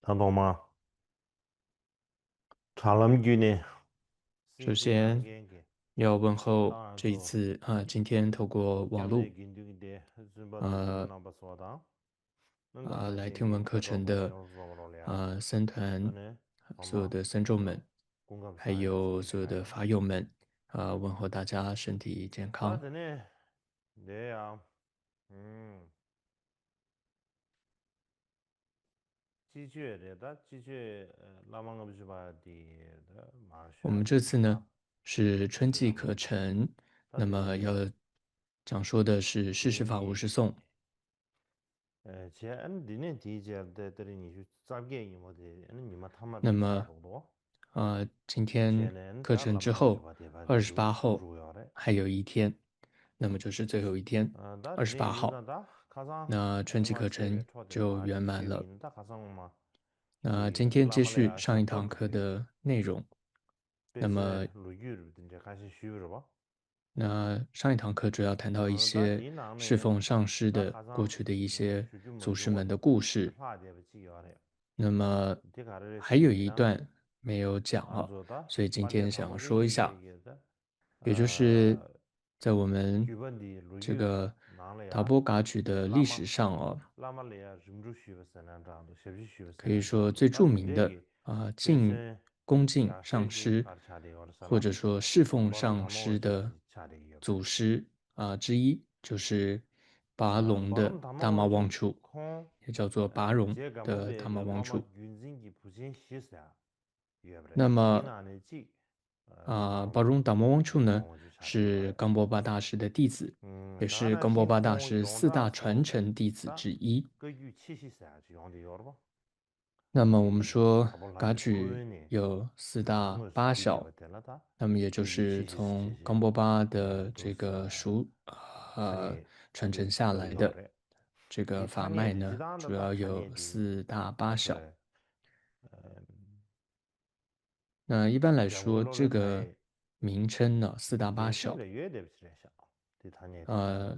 听懂吗？查了句呢首，CC 两先件件，要问候这一当然说，次今天透过网络讲的跟这个的，是把都是呃那把说的，能干那来件的，听闻课开导程的过小说不了了，僧团俺呢，帮忙，所有的僧众们，公干还啥的是有所有的给开了，法友们问候大家身体健康。咋的呢？对呀，嗯，的确的，他的确，那么个不是吧的，马我们学的这次呢啊，是春季课这那么的，程，他那么要的讲说的是事实法无经历。实颂。제 안 되는 디젤들이 니주 짧게 이모데 아니 니마 타마도那么시작도 今天 쟤는 课 다 程之 라망后，주바 대바디 28号주요래 还有一天，那么就是最后一天，다 二十八 되는 号， 유나다 가상 那春季 니마 课 제외 程 초대 就 마 圆满了。 지위인다 가상마 那今 디 天接续 라말레야 上一堂课 셔퍼드디 的内容。那 베세 么，루유르 이제 같이 쉬우러 봐上一堂课主要谈到一 다 些侍 디나네 奉上师 다 的过 가상 去的一些 주주 祖 먼저 师们的 와도 故事。 파데 지요래 那么 디 가르레 还有一 시기랑 段没有讲啊， 안조다 所以今 반대 天想要 타고지 说一下。 얘기다 也就是어 在我们 규번디 这 루유다 个达 나래야 波嘎举的历史 라마 上哦， 라말레야 줌루 쉬버서난다도 셰비 可以说 쉬버서난다도 最 다 著名的 문제기 敬 베세 恭敬上 야셰기 师， 가르차데 或 거르사나 者说侍奉 바론 上师的 담아오지 차례기 옆에 祖师之一，就是拔龙的 바론 大毛王 담아오지 处， 콩 也叫做拔荣 제가 的大 모베 毛 그 王 라마 处。 균진기 부진 시스야 옆에 那么 디나네지 巴荣达摩王处呢， 담아오지 차례기 是 거래 冈波巴大师的弟子，也是冈波 다나시 巴大 콩 师四大传 용라소 承弟子 다 之一。 그 유치시 써야지 용데 열어봐 那么我们 디 说， 噶 가볼라지 举 뿌니 有四大 가상을 八 수비게 小， 버텔라다 那么也就 그 是 유치시 从 시제 冈波巴的这个 도서 呃 타니 传承 디 下来的 거래 这个 디 法 타니에 脉呢， 디지단다 主 다 要有 타니에 디 四大八小。 그래 那一般来说，这 장골로를 个 타이 名称呢，四大八小， 겐신이라 유에 데비스레샤 디 타니에 디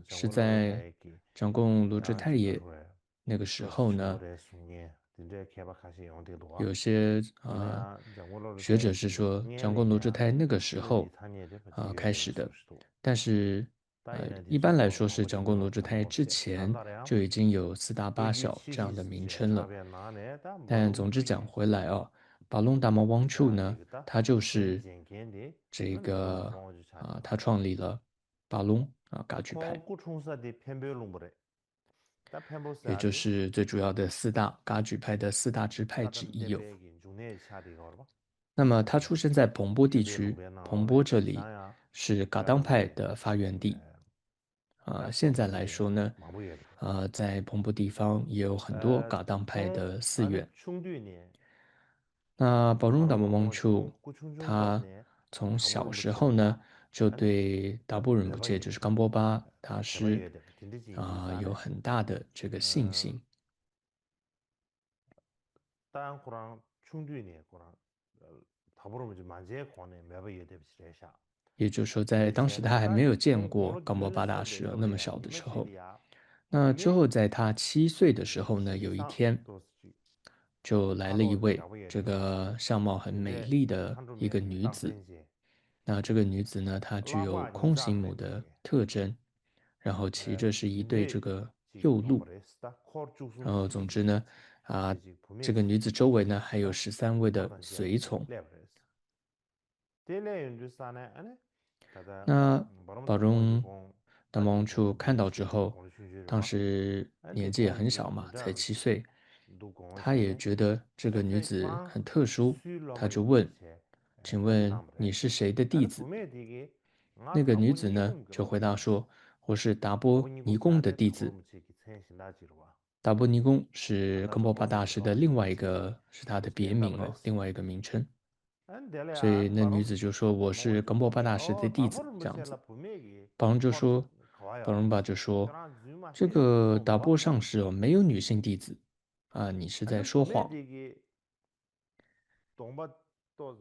是 장골로를 在 타이기 张贡卢之 야 太爷 지거로에 那个时 그래서 候呢， 중국의 숭예 딘데 개박하시 영대 도와 有些 디나야 장골로를 学者是 타이기 说，张贡卢之 녜레야 太那个时 디가 디 候 타니에 데버지 开 유에 始的， 수수도 但是다이나 디 一般来 좀더 说是张贡卢 마무치면 之太之 다모르세 前 난다래야 就已经有四大 그 八小这样的名 유치시스제 称了。 자베 나네다 但总之 뭐룸 讲 그 回来啊，巴隆达摩王处 자, 呢， 되겠다. 他就 그 是 젠겐디 这 안 바론 个 동어지 차례 他 거래. 创立了巴隆噶举派， 콩 꾸충사디 펜벨롱브레. 다 也就 펜보스야디. 是最主要的四大噶举派的四大支派之 다른 一有。 데베기 중에 차례 거봐. 那么他出生在彭波地区， 펜벨롱브레 彭 나오네. 波这里 디사야. 是噶当派 다른데 的发源地。 다 现在来 콩두니 说呢， 마부예리. 在彭博地方也有很多噶当派 콩 的寺 안에 院。 충두니. 那宝荣达摩 바로 王 동어지 处， 콩 꾸충충 他 사드니. 从小 다보름 时候呢， 붙이다. 就 아니 对达波仁波切， 就是冈波巴大师 대바이어야 돼. 딘디지 인지사네. 有很大的这个信心。 땅 꾸랑 충두이네 꾸랑 다보름 좀 만제 권에 매바이어야 돼. 비슷해샤. 也就是说，在当时他还没 제네다 有见 콩 过 공로 冈波巴大 기별했어 师那么 내려버려야 小的时候。 니메질이야 那之 니메 后，在他7岁的时候呢，有一 시기상 天 도스지 就来了一 파도 位 잡아야 这 돼. 个相貌很美 이제 丽的一个 산rum에 女子。 땅센지 那这个女子呢，她具有 라마 空行 니자 母的 렉게 特征，然后骑着是一对这 딘데 个 지 幼鹿。 롬브레스다 코르 然后总 죽숨시지 之呢，디지 这个 부메지 女子周围呢还有 시다 13位的 코르단지야 随从。 레브레스 딜레 윤주사네 아니 가다 那 바람 宝 담아오지 中 공 达摩 다디 王处 공로 看到 부지시 之后， 공로 춘주를 当 봐 时 안디 年纪也很 공기 小嘛，才 7 문장시 岁， 누 공원 他也 차네 觉得这个女 베세 子 코랑 很特殊， 他 수일러머리 就问： 디세 请 다디 问你 남브레 是谁的弟 아니 子？ 부메 디게 那 나 个女 다보 子呢 니공 就 그러 回答说： 我是达波 다보 니공 尼公的 차데 弟 다보 子。 무치기 센시 나지로 와 达波尼公是 아다 冈波巴 다보 大 니공 师的 그러 另外一 무치기 个，是他的别名哦， 젠다브레스 另外一个名称。 안 所以 될래야 那女 바로 子就说： 我是 담아오지 冈波巴 콩게 大师的弟子， 다보를 这样子。 무치라 부메기 宝荣就 코르 说，宝 가와요 荣巴就说： 그러나 주마 这 쉐 个达波 주송도 上师哦，没有女性弟子你是在 아니 说 부메 谎。 디기 동바 또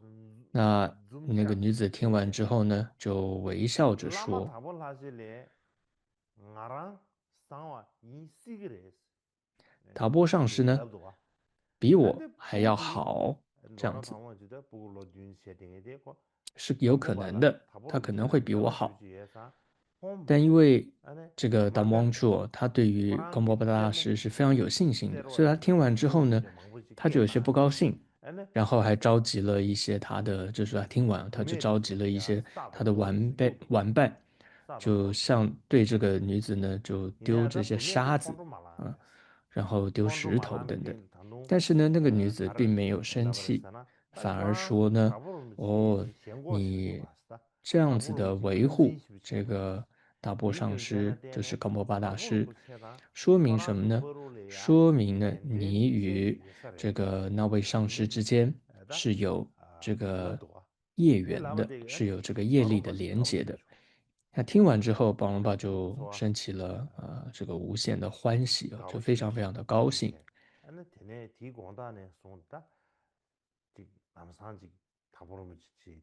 那那个 줌샤 女子听完之 쉐세 后呢，就微笑着 라마 说： 다볼 하실래 나랑 상와 이 시그레스 达波上师 디디 呢， 랩도와 比我 근데 还要 부지 好，这样 너나 子 방문지다 부글로 듄 setting에 되고 是有可能 깜보바다 的，他可能 다보름지다 会比我 내가 好。 주지에서 홈 但因为 안에 这个达摩 마베르 王处哦，他对于冈波巴大 고랑기 师是非常有信心的，所以他 때로야 听完之后呢， 타보름지 망보지 他就有些不 깨마 高兴， 안에 然后还召集了一些他的，就是他听完，他就 금에 召集了一 되줄이야 些 싸도 他的 털어서 玩伴， 싸도 就 털어서 像对这个女子呢，就丢这 이내다 些 금에도 沙子， 폰도 말라 啊，然后丢 폰도 石头 말라는 等等。 게 단동 但是呢，那个女子并 가르 没有生 된다 气， 그랬잖아 反而 고랑 说呢， 다보름지 哦， 신고시를 你 좋았다 这样子的 다보름지 维护 근진시비 这 친구다 个大波 이 上师， 경제나 就是때문에 冈波巴大师， 다보름지다 说明什么 고랑 呢？ 버로레야 说明呢， 덴덴 你 세지 与 예사래 这个那位上师之 덴덴 间 에다 是有这个 그것도 业 에 缘的， 라바데 是 아니 有这个业力的 바로바지 连结 가보시기 的。 좋아 那听完之后，宝龙巴就 좋아 升起了这个无限的欢喜哦，就非 가보시기 常非 좋아 常的高兴。 이게 아니 되네 디고다네 손다 지 남산지 다보름지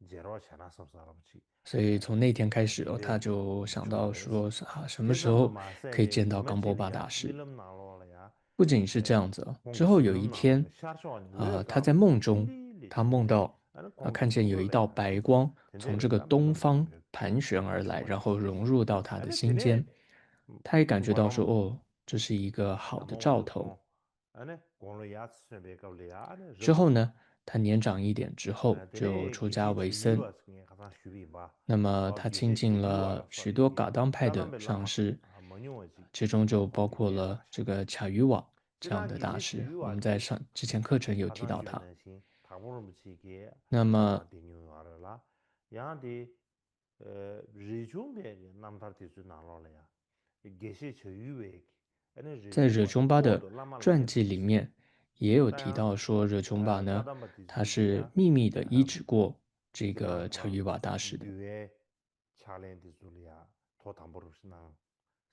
제로 차나 섬사람지 所以从那天开始哦， 디레 他就想到 충분해서 说啊，什么时 대가도 候可以 마세베 见到冈波巴大 그마치리야 师。 밀름 나로라야 不仅是这 에 样子哦，之 공기 后有一 실름 天， 나로 샤르쇼니 왜 他在 가고 梦中， 딜리리 他梦 쳤네 到 아니 看 공기 见有一道 누굴래야 白光从这个 된데다 东 밀름 方 나로 盘旋而来，然后融入到他的 아니 心间。 되네 他也感觉到说， 바람 哦，这是一个好的兆头。 아니 공로 야스 베가리아 아니 之后 럽시 呢，他年长一点之后就 되네 出家 기시 为 치 僧。 유아 중에 가장 슈비 봐 那么 어 他亲 기시 近 치 了 유아라 许多 소리기 噶当派的 라담베 上 라마 师， 아 뭐냐지 其中就包 어디 括 게 了 가샤 这个卡于瓦这样 지난 的大 기시 치 师。我们 유아디 在之前课程有提 가장 到他。 슈비는 다보름 치게 那么 디뉴아라 야디 리중베 남다르티 주 나로래야 기시 치 유에 아니 在惹 리중바 中巴的 코드 라마라 传记里 세르시 面也有提 다양 到说，惹中巴呢， 가담바티 他是 주디야 秘密的医治过这 지난 个乔于 코랑 瓦大师的。 뉴에 챌린지 줄이야 더 담보르시나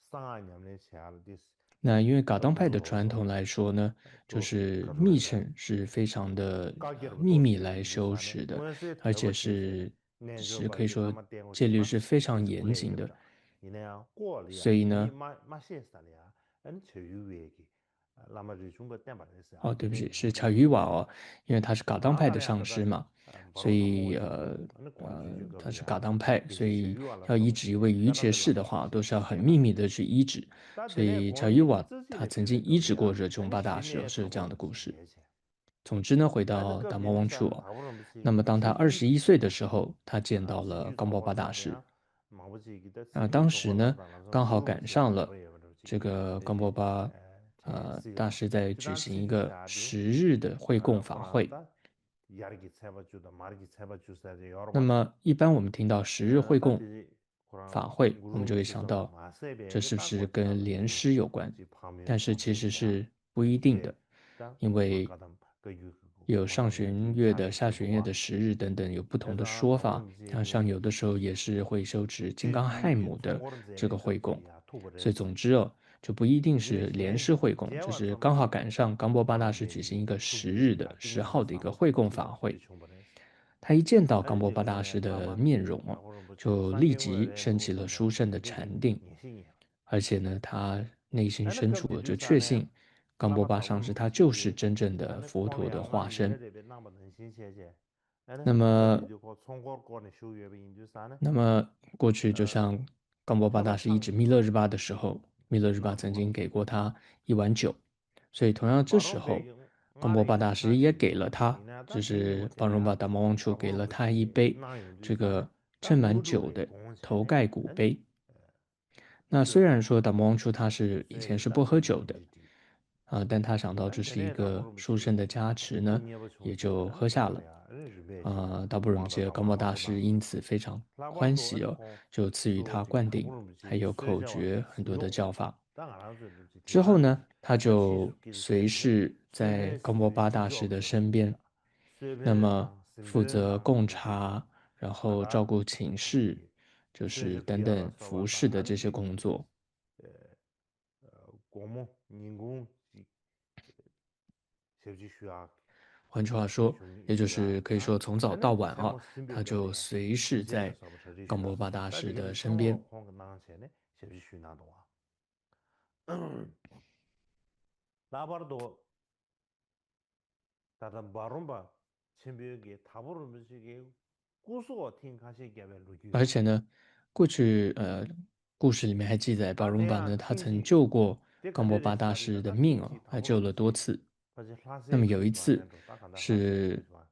상하냐면 챌린지 那因为噶当派的传统 부조로서 来说呢，就 또 是密 가르레다 乘是非常的 가게로 秘 또 密 세비 来修 인도산에 持的， 원세 而且 대버티세 是 내저 可以 바디 说 라마 땡고 戒律 싶어 是非常 그래서 严谨的。 그래야겠다 이내야 꼬리야 所以 이 呢， 마시에스타리아 아니 저유에기 라마 리중바 땜바레스 哦，对不 아디레 起，是乔 디디 于瓦哦，因为他是噶当派的上 다가랴다다 师嘛， 所 바로 以 담보지고 아니 공주 他是 주거리야 噶当派， 所 계시 以 저유알라 要医治一位于切 가담벨 士的 라마 话，都是要很 시시시야 秘密的去医治。 所 다드네 以乔于 공이 瓦他 인즈지레 曾经医治过 베베가리아 惹中 아니 巴大师哦， 시내 是这样的故 다보름지 事。 예제 总之呢，回 아니 到 그 达摩王处 비네사 哦， 다보름지 那么当他 기시 21岁的时候，他见到了 시기 冈波巴大师。 소원사냐 마부지 기다 当 시기 时呢， 소원사라서 刚好 물음을 赶 지야 上了 바로에 버르지 这个冈波 되지 巴 大 시가 师在举 지단 行一 시기 个 샤디 10日的会供法会。 코란다 야르기 세바주다 마르기 세바주사데 여러 那 번 么一般我们听到10日会供 다디 코란 法会，我们就 물음을 会想 지서 到 这 마세베 是不是 딱 跟 거치나다 莲 디 师有关？ 지 파면 但是其实 몽베샤 是不一定的， 게 딱 因为 마가담 그 유그 有上 고난이 弦 디 月的、 찰렌 下弦月 주도와 的10日等等，有不同的 해서 说法。 像 다보름지 有的时候也是会修持金刚亥 뒤뒤 母的 총고른 这个 제네 会供。 갑질이야 所以 투브레스 总之哦，就不一定是 이들이 莲 현 师会供，就 제와 是 좀 刚好赶上冈波巴大师举 다른데 行一个10日的 투브레스야 10号 띵기서 的一个 싸고 会供 티 法会。 충분해서 他一见到冈 아니 波 지 巴大 군에 师的 라마 面容哦， 다보름 就立即 상경월에 升起了 노선이야 殊胜的 되게 禅定， 예신이야 而且呢，他内心 아니 深 그 处就确 비두산에 信冈波 라마 巴上师 다보름 他就是치기 真正的 아니 佛陀 폼이 的化 양반 身。 미래대비 남은 신세제 아니 那 그 么， 비두고 총골권의 쇼유의 인두산에 那么过去就像冈波巴大师医治密勒日巴的时候，密勒日巴曾经给过他一碗酒，所以同样这时 바로 候， 배경 冈波巴 말이 大师也 인사시 给了他， 이나다 就 땡기 是巴荣 못해야 巴达摩王处给了 다보름 他一 치기 杯 나윤 这 뒤산에 个 딱 盛满酒 무료의 的 头 공원산에 盖骨 아니 杯。 那 이거 虽然说达摩王处他是以前是不 세계다 喝酒的， 디디 但他想到这 아니 是一 되네 个 다보름 殊 치 胜的加持呢， 딩여버 也 총지 就 아니 喝下了。 바로야 아니 리베지 达布仁 고마다 杰冈波大 다보름 师 다 因此非常欢 라바도 喜 아니 哦， 고 就赐予他 소지 灌顶， 다보름 还 치 有口 쇠자와 诀很多的 수용 教法。 땅 알아서 之后 대산 呢，他 아니 就 시속길 随 세제 侍在 쇠배 冈波巴 수지 大师 지조 的 그 身边， 那么 쇠배랑 负责 심배랑 供 디디 茶，然后照 나다 顾寝室， 디 就是等 쇠적기야라 等服侍 서와다 的这 아니 些 디 工作。 고모 인공 세지需要换句话说，也就是可以 아 说从早到晚啊， 세모 他就 신비가래 随侍在 제가 서버 冈波 需要 巴大师 다들 的 이 身边。 총으로 콩 나한테네 세지 需要나도 와 라바르도 다다 바rum바 쳔비게 다보르면시게 구소 팅카시게 벨루규而且呢，过去故事里面还记载，巴荣巴呢，다대야他曾 팅기 救过冈波 데카데레 巴大师 샤리나 的 다 命哦， 팅기 还救了多 다보르면시 次。 바지 那 라세 么有一 그리스마 次 렌도 다간다 라세 是 그리스마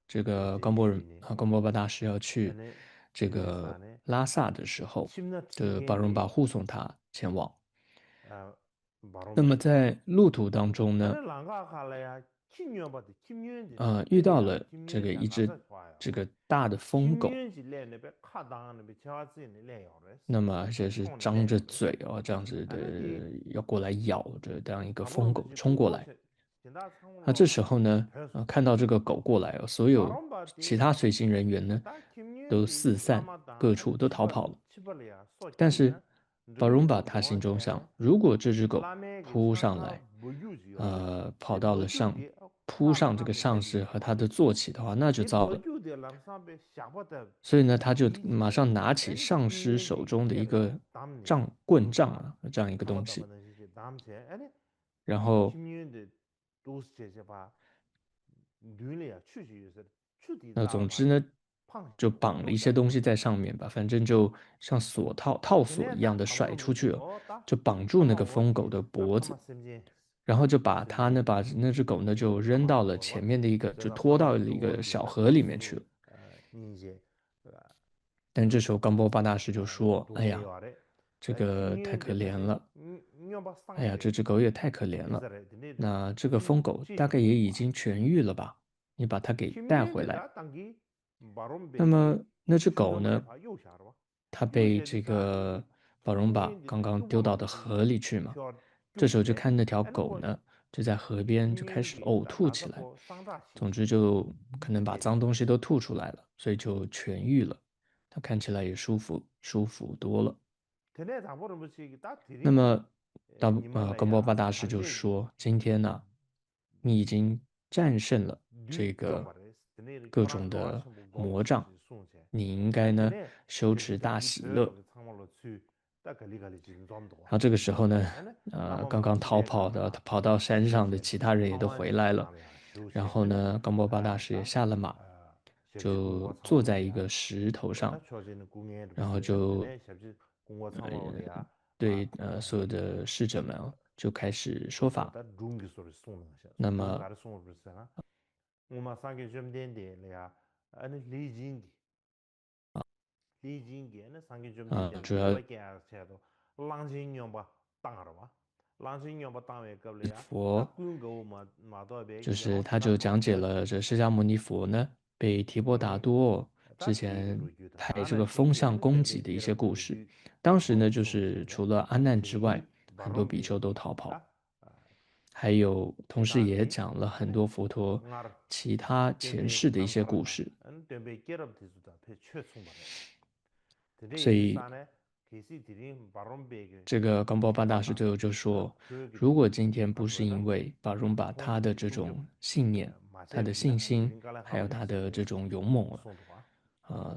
这个 이제 冈 이주이니 波巴大师要去 에네 这个 그리스안에 拉萨的时候， 침나 的巴荣巴 팅겐게 护送他前往。 아 那么 바rum바이 在路途当中 에네 呢， 랑가 칼라야 김유바데 김유엔지 遇到 데데야 了这个 김유엔지 一只 가서 좋아요 这个大的疯狗， 김유엔지 레네베 카당하는베 제와지니 레요레스 那么而且是 총네 张着 레요레스 嘴哦，这样子的 에네디 要过来咬着这样一个疯狗 다보르면시 冲过来。 구고체 진다 那这 상물로 时候呢，배웠어 看到这个狗过来哦，所有其 바람바디 他随行人员呢 다 都 김유엔지 四散 라마다 各 아니 处都逃跑了。 치벌이야 但是 소치네 巴荣巴 르기도 他心中 동안에 想，如果这只狗 라메게 扑上 상하 来， 버유지요레 跑 네 到了 버주디 扑上这个 카바람베 上士 벨리게 和他 봐 的坐骑的话，那就 네 糟了。 버주디 람삼베 샤바다 所以呢，他就马 이지레 上拿起 애니 上师手 김유엔지 中的一 이때라 个 담니 棍杖 둠사 啊，这样一个东 타바다 西， 바다시 담체 애니 然后 김유엔지 도스체제 봐 뉘리야 추지유서 那 추디다 总之 봐 呢， 팡 就绑了一些东西在上面吧，反正就像锁套索一样 걔네다 的甩 타보로 出去 무시 了， 어다 就绑住那个 타마 疯狗 워치 的 다 脖 타마 子， 셈제 然后就把 셈제 把那只狗呢就扔 타마 到了 워버 前面的一个，就 제가 拖到 타마 了一个 요거를 小 다 河里面去 덕수로 了。 이제 但这时候冈波巴大师就说：“哎呀， 동해요 아래 这个太可怜了， 녀바 哎呀， 쌍베 这只狗也太可怜了。 이스라엘 드네다 那这个疯狗大概也已经痊愈了吧？你把它给带回来。” 김유엔제다 당기 那 바롬베 么那只狗 춘나마에 呢， 봐 요샤로 它被 요셰디 这 사디 个宝荣把 김유엔제 刚刚丢到的 뚜바마도 河里去嘛。 표 这时候就 뚜브제 看那条 아니 狗 뭐 呢，就在河边就开始 김유엔제 呕 다 吐起来， 나가고 상다시 总之就可能把 예 脏东西都吐出来了，所以就痊愈了。它看起来也舒服多了。 걔네 다 보는 것이 다 那 드린 么冈波巴 니말라야 大师就 단계 说：“今天呢，你已经战胜了这个 뉴저바레스 드네 各种的 교란 魔障， 송세 你应该呢 걔네 修持大喜乐。” 그 상말로 수 딱갈리갈리 지금 좀도 然后这个时候呢，刚刚逃跑的跑到山上的其他人也都回来了。然后呢，冈波巴大师也下了马，就坐在一个石头上，然后就对所有的侍者们就开始说法。那么 uma sangue 좀 된데 내가 아니 리징기 리징기는 상게 좀 된데 主要 그렇게 해도 랑진용바 땅으로 랑진용바 땅에 걸려야 佛 군고 마도 就是他就讲解了这释迦牟尼佛呢被提婆达多之前派这个风向攻击的一些故事。当时呢，就是除了阿难之外，很多比丘都逃跑，还有同时也讲了很多佛陀其他前世的一些故事。所以这个冈波巴大师最后就说，如果今天不是因为巴荣巴他的这种信念、他的信心，还有他的这种勇猛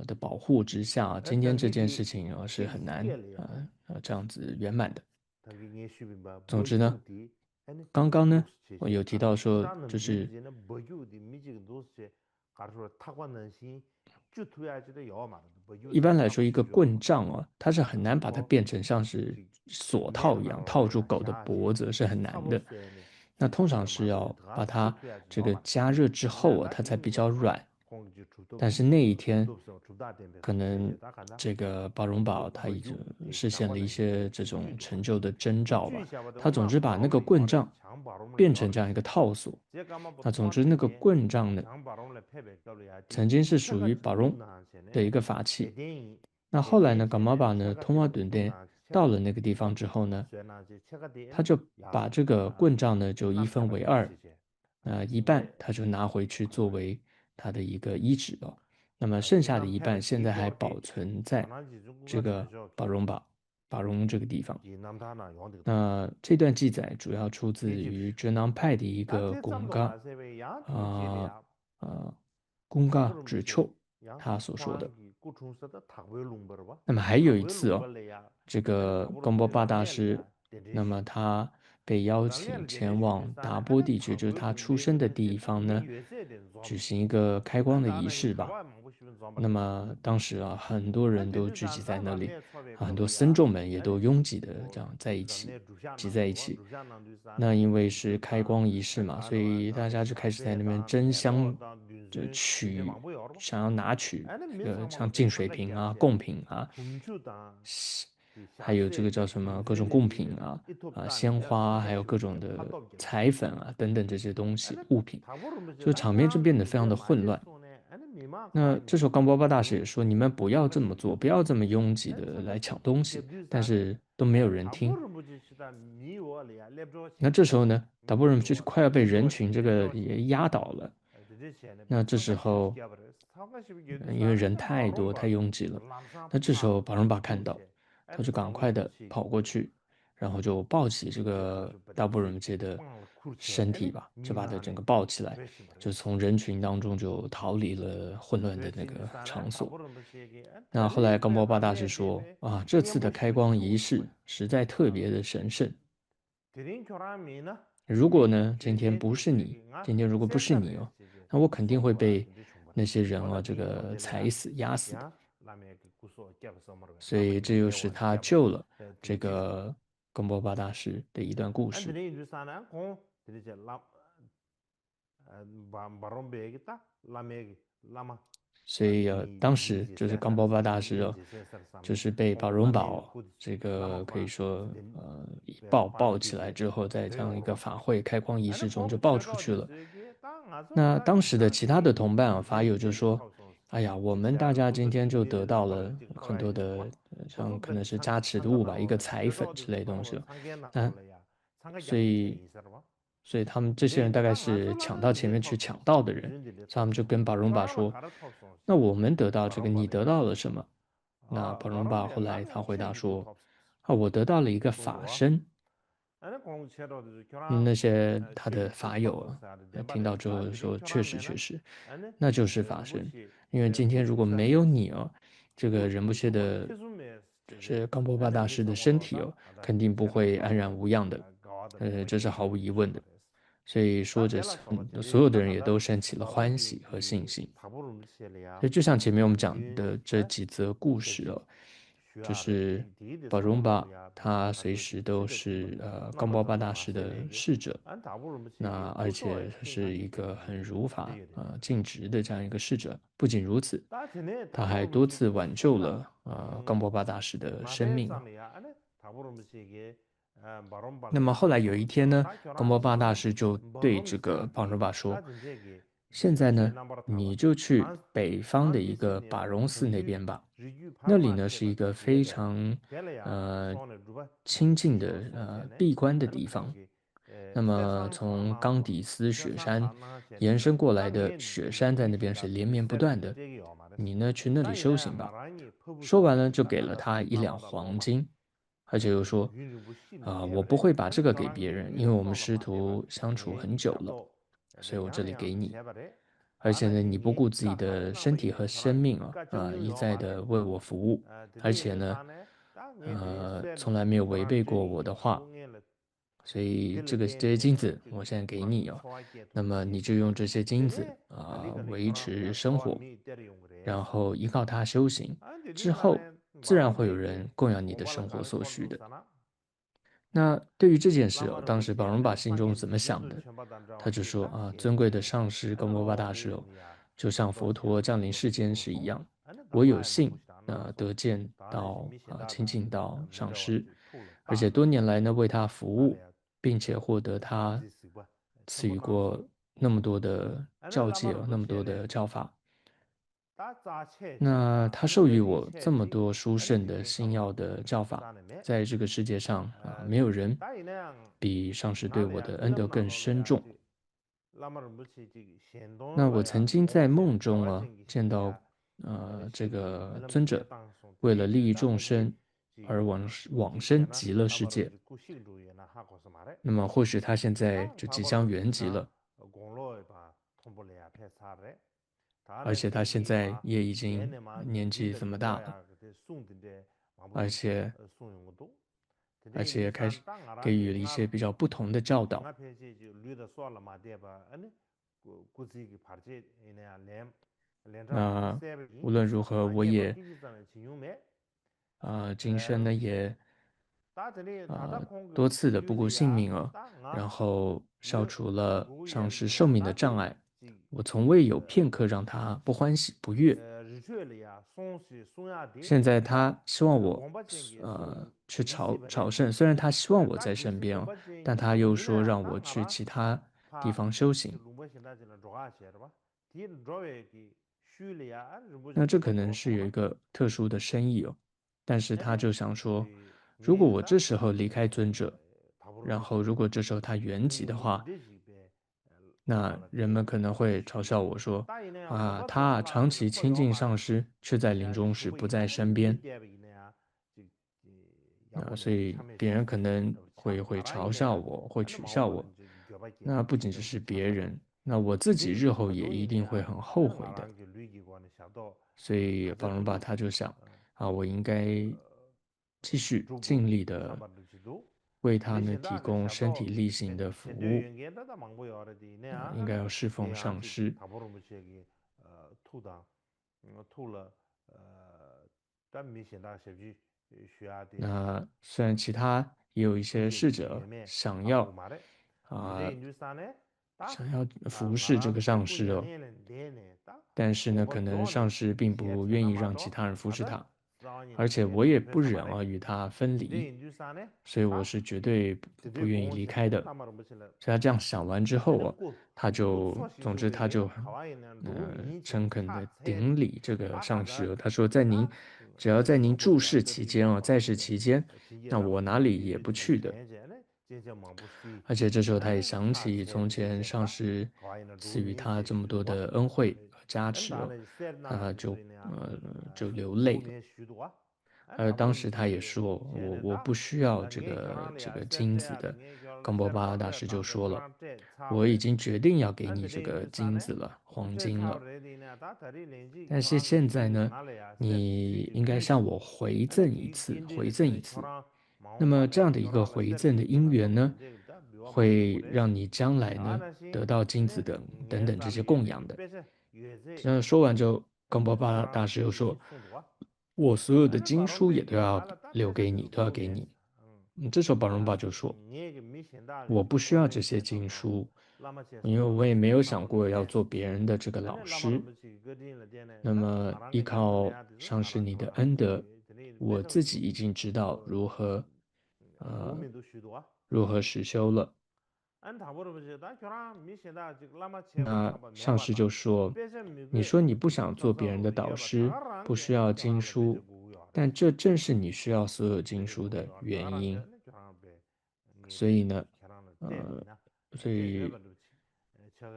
的保护之下，今天这件事情是很难这样子圆满的。总之呢，刚刚呢我有提到说，就是一般来说，一个棍杖它是很难把它变成像是锁套一样套住狗的脖子，是很难的。那通常是要把它这个加热之后它才比较软。但是那一天，可能这个巴荣宝他已经实现了一些这种成就的征兆吧。他总之把那个棍杖变成这样一个套索。那总之那个棍杖呢，曾经是属于巴荣的一个法器。那后来呢，噶玛巴呢，通瓦顿店到了那个地方之后呢，他就把这个棍杖呢就一分为二，一半他就拿回去作为他的一个衣指哦。那么剩下的一半现在还保存在这个巴荣这个地方。那这段记载主要出自于哲囊派的一个贡嘎指丘他所说的。那么还有一次这个冈波巴大师，那么他被邀请前往达波地区，就是他出生的地方呢，举行一个开光的仪式吧。那么当时啊，很多人都聚集在那里，很多僧众们也都拥挤的这样在一起，挤在一起。那因为是开光仪式嘛，所以大家就开始在那边争相就想要拿取这个像净水瓶啊、贡品啊，还有这个叫什么各种贡品啊、鲜花，还有各种的彩粉啊等等这些东西物品，就场面就变得非常的混乱。那这时候冈波巴大师也说：“你们不要这么做，不要这么拥挤的来抢东西。”但是都没有人听。那这时候呢，达波仁就是快要被人群这个也压倒了。那这时候，因为人太多太拥挤了，那这时候巴伦巴看到，他就赶快的跑过去，然后就抱起这个大波仁杰的身体吧，就把他整个抱起来，就从人群当中就逃离了混乱的那个场所。那后来冈波巴大师说啊，这次的开光仪式实在特别的神圣。如果呢，今天不是你，今天如果不是你哦，那我肯定会被那些人啊这个踩死、压死的。所以这又是他救了这个贡波巴大师的一段故事。所以当时就是冈波巴大师哦，就是被宝荣宝这个可以说一抱起来之后，在这样一个法会开光仪式中就抱出去了。那当时的其他的同伴啊，法友就说：“哎呀，我们大家今天就得到了很多的，像可能是加持的物吧，一个彩粉之类的东西。那所以，所以他们这些人大概是抢到前面去抢到的人，所以他们就跟巴荣巴说：那我们得到这个，你得到了什么？那巴荣巴后来他回答说：啊，我得到了一个法身。那些他的法友啊，听到之后说：确实确实，那就是法身。因为今天如果没有你哦，这个仁波切的，就是冈波巴大师的身体哦，肯定不会安然无恙的。这是毫无疑问的。所以说着，所有的人也都升起了欢喜和信心。所以就像前面我们讲的这几则故事哦，就是巴荣巴他随时都是冈波巴大师的侍者，那而且是一个很如法尽职的这样一个侍者。不仅如此，他还多次挽救了冈波巴大师的生命啊。那么后来有一天呢，冈波巴大师就对这个旁若巴说：“现在呢，你就去北方的一个巴戎寺那边吧。那里呢是一个非常呃清静的闭关的地方。那么从冈底斯雪山延伸过来的雪山在那边是连绵不断的。你呢去那里修行吧。”说完了，就给了他1两黄金。而且又说，我不会把这个给别人，因为我们师徒相处很久了，所以我这里给你。而且呢，你不顾自己的身体和生命一再的为我服务，而且呢，从来没有违背过我的话，所以这些金子我现在给你哦，那么你就用这些金子维持生活，然后依靠它修行，之后自然会有人供养你的生活所需的。那对于这件事哦，当时宝荣把心中怎么想的？他就说尊贵的上师格摩巴大师哦，就像佛陀降临世间时一样，我有幸得见到亲近到上师，而且多年来呢为他服务，并且获得他赐予过那么多的教戒哦，那么多的教法。那他授予我这么多殊胜的星耀的教法，在这个世界上没有人比上师对我的恩德更深重。那我曾经在梦中见到这个尊者为了利益众生而往生极乐世界。那么或许他现在就即将圆寂了，而且他现在也已经年纪这么大了，而且而且开始给予了一些比较不同的教导。那无论如何，我也今生呢也多次的不顾性命啊，然后消除了上师寿命的障碍。我从未有片刻让他不欢喜不悦。现在他希望我去朝圣，虽然他希望我在身边哦，但他又说让我去其他地方修行。那这可能是有一个特殊的深意哦，但是他就想说，如果我这时候离开尊者，然后如果这时候他圆寂的话，那人们可能会嘲笑我说，啊，他长期亲近上师，却在临终时不在身边。所以别人可能会嘲笑我，会取笑我。那不仅只是别人，那我自己日后也一定会很后悔的。所以法隆巴他就想啊，我应该继续尽力的为他呢提供身体力行的服务应该要侍奉上师。那虽然其他也有一些侍者啊、想要服侍这个上师哦，但是呢，可能上师并不愿意让其他人服侍他，而且我也不忍与他分离，所以我是绝对不愿意离开的。所以他这样想完之后总之他就很诚恳的顶礼这个上师他说只要在您住世期间在世期间，那我哪里也不去的。而且这时候他也想起从前上师赐予他这么多的恩惠和加持他就流泪了。而当时他也说，我不需要这个金子的。冈波巴大师就说了，我已经决定要给你这个金子了，黄金了。但是现在呢，你应该向我回赠一次，回赠一次。那么这样的一个回赠的因缘呢，会让你将来呢得到金子等等这些供养的。这样说完之后，冈波巴大师又说：“我所有的经书也都要留给你，都要给你。”这时候宝荣巴就说：“我不需要这些经书，因为我也没有想过要做别人的这个老师。那么依靠上师你的恩德，我自己已经知道如何实修了。”那上师就说：“你说你不想做别人的导师，不需要经书，但这正是你需要所有经书的原因。所以呢，呃，所以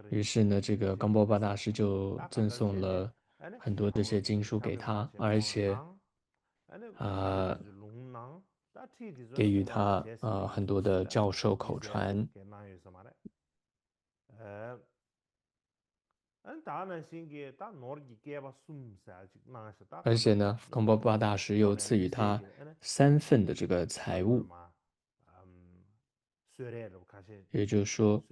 于是呢，这个冈波巴大师就赠送了很多这些经书给他，而且啊、给予他很多的教授口传。而且呢，冈波巴大师又赐予他3份的这个财物，也就是说，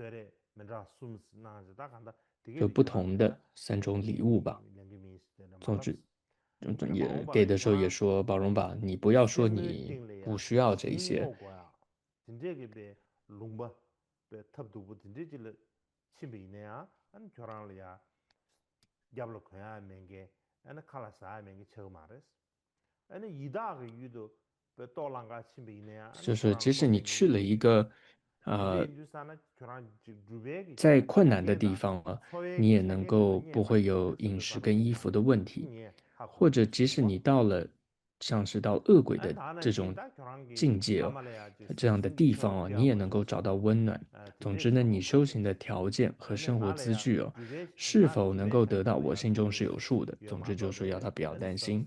有不同的3种礼物吧。总之，也给的时候也说，宝荣吧，你不要说你不需要这一些。就是即使你去了一个呃在困难的地方你也能够不会有饮食跟衣服的问题，或者即使你到了像是到恶鬼的这种境界这样的地方你也能够找到温暖。总之呢，你修行的条件和生活资具是否能够得到，我心中是有数的。总之就是要他不要担心。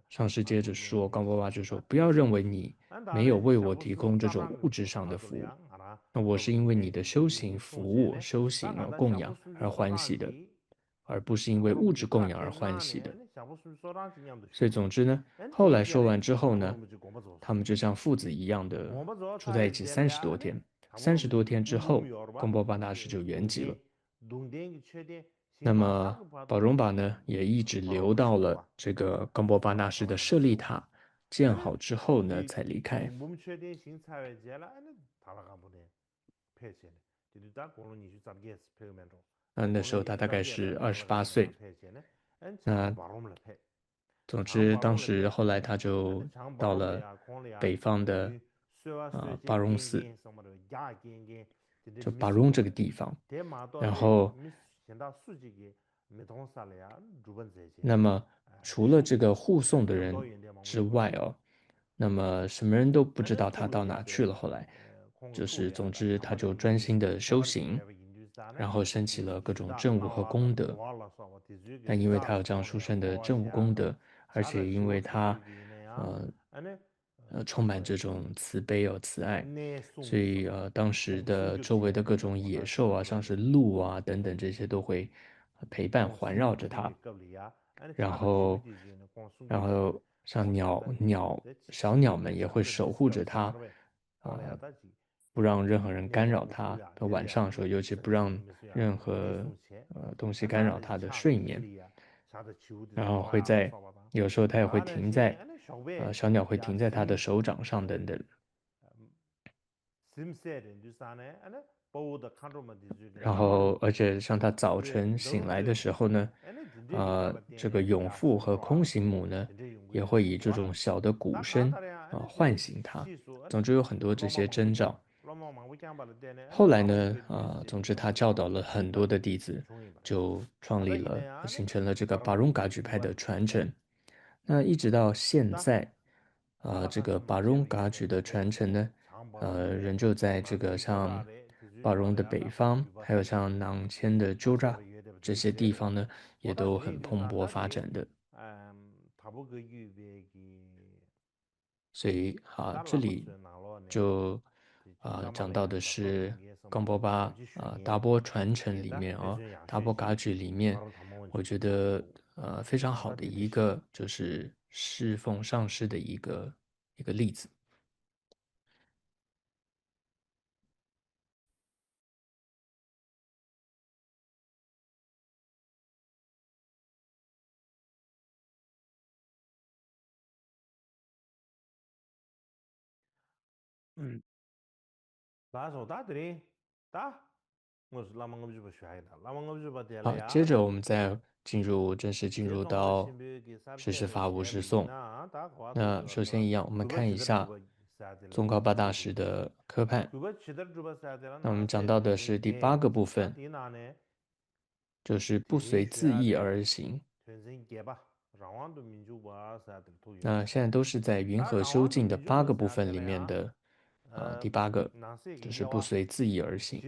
上师接着说，冈波巴就说，不要认为你没有为我提供这种物质上的服务，那我是因为你的修行服务、修行供养而欢喜的。而不是因为物质供养而欢喜的。所以总之呢，后来说完之后呢，他们就像父子一样的住在一起30多天。30多天之后，贡波巴大师就圆寂了。那么宝荣巴呢，也一直留到了这个冈波巴纳什的舍利塔建好之后呢，才离开。那时候他大概是28岁。那总之，当时后来他就到了北方的巴雍寺，就巴雍这个地方。然后，那么除了这个护送的人之外哦，那么什么人都不知道他到哪去了。后来，就是总之他就专心的修行，然后升起了各种正悟和功德。但因为他有这样殊胜的正悟功德，而且因为他充满这种慈悲慈爱，所以当时的周围的各种野兽啊，像是鹿啊等等这些都会陪伴环绕着他。然后像小鸟们也会守护着它，不让任何人干扰它。到晚上的时候，尤其不让任何东西干扰它的睡眠。然后有时候它也会停在，小鸟会停在它的手掌上等等。然后，而且像他早晨醒来的时候呢，这个永父和空行母呢，也会以这种小的鼓声唤醒他。总之有很多这些征兆。后来呢，总之他教导了很多的弟子，就形成了这个巴荣噶举派的传承。那一直到现在，这个巴荣噶举的传承呢，仍旧在这个像巴荣的北方，还有像囊谦的鸠扎这些地方呢，也都很蓬勃发展的。所以这里就讲到的是冈波巴达波传承里面达波噶举里面，我觉得非常好的一个就是侍奉上师的一个例子。嗯，打手打的打，我是那么我们就不学的，那么我们就把这了好，呀。接着我们再正式进入到时事法五十颂。那首先一样，我们看一下宗喀巴大师的科判。那我们讲到的是第8个部分，就是不随自意而行。那现在都是在云和修净的8个部分里面的第8个，就是不随自意而行。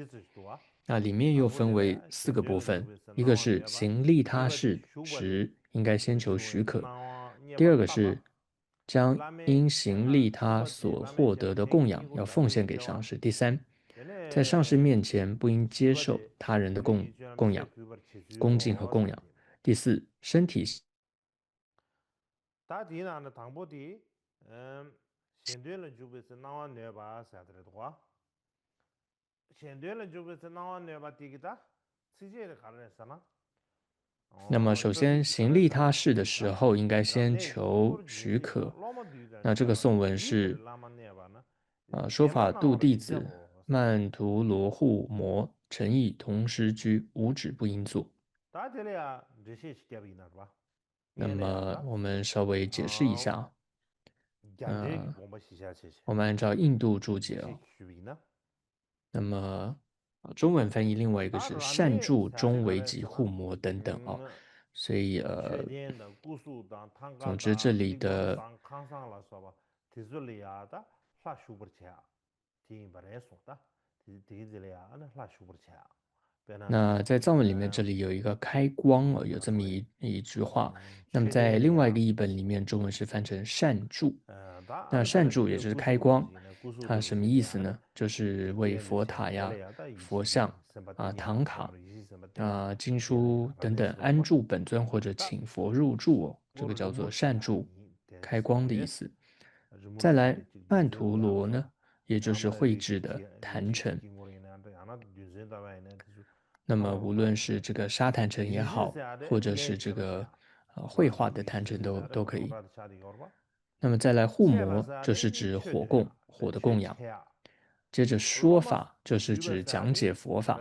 那里面又分为4个部分，一个是行利他事时应该先求许可，第二个是将因行利他所获得的供养要奉献给上师，第三，在上师面前不应接受他人的供养、恭敬和供养，第四，身体다 디나는 당보디 현대는 주부에서 나와 내봐 사들도와 현대는 주부에서 나와 내봐 디기다 시제를 가르쳤잖아. 那么，首先行利他事的时候，应该先求许可。那这个颂文是说法度弟子，曼荼罗护摩，诚意同时居，五指不应作。다 되려야这些是给不赢的吧？那么我们稍微解释一下我们按照印度注解那么中文翻译另外一个是善助中为己护摩等等所以总之这里的那在藏文里面，这里有一个开光有这么一句话。那么在另外一个译本里面，中文是翻成善助。那善助也就是开光，它什么意思呢？就是为佛塔呀、佛像唐卡经书等等安住本尊或者请佛入住这个叫做善助，开光的意思。再来曼陀罗呢，也就是绘制的坛城。那么无论是这个沙坛城也好，或者是这个绘画的坛城都可以。那么再来护摩，就是指火供，火的供养。接着说法就是指讲解佛法。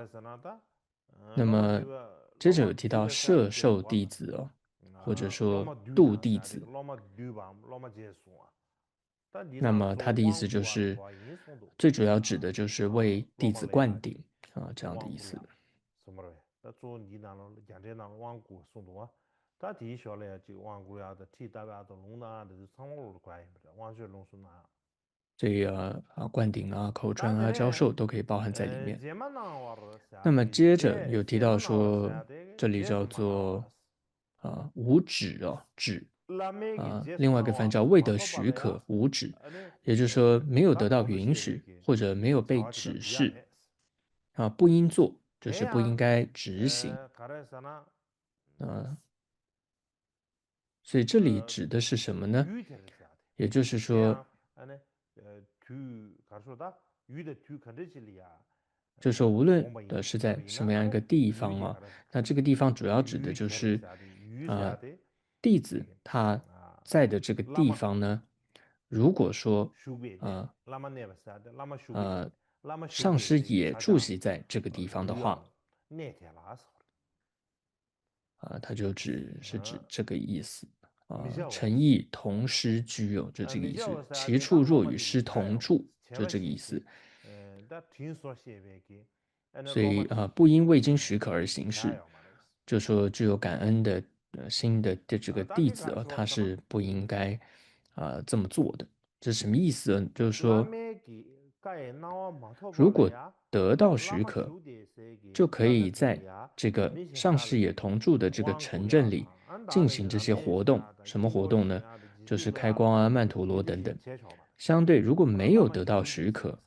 那么接着有提到摄受弟子或者说度弟子。那么他的意思就是，最主要指的就是为弟子灌顶这样的意思。所以灌顶口传教授都可以包含在里面。那么接着有提到说，这里叫做无止止另外一个翻译叫未得许可无止，也就是说没有得到允许或者没有被指示不应做，就是不应该执行所以这里指的是什么呢？也就是说，就是说无论是在什么样一个地方那这个地方主要指的就是弟子他在的这个地方呢，如果说上师也住席在这个地方的话，它就是指这个意思诚意同师居就这个意思。其处若与师同住，就这个意思。所以不因未经许可而行事，就说具有感恩的心的这个弟子他是不应该这么做的。这是什么意思呢？就是说，如果得到许可，就可以在这个上师也同住的这个城镇里进行这些活动。什么活动呢？就是开光曼陀罗等等。相对，如果没有得到许可，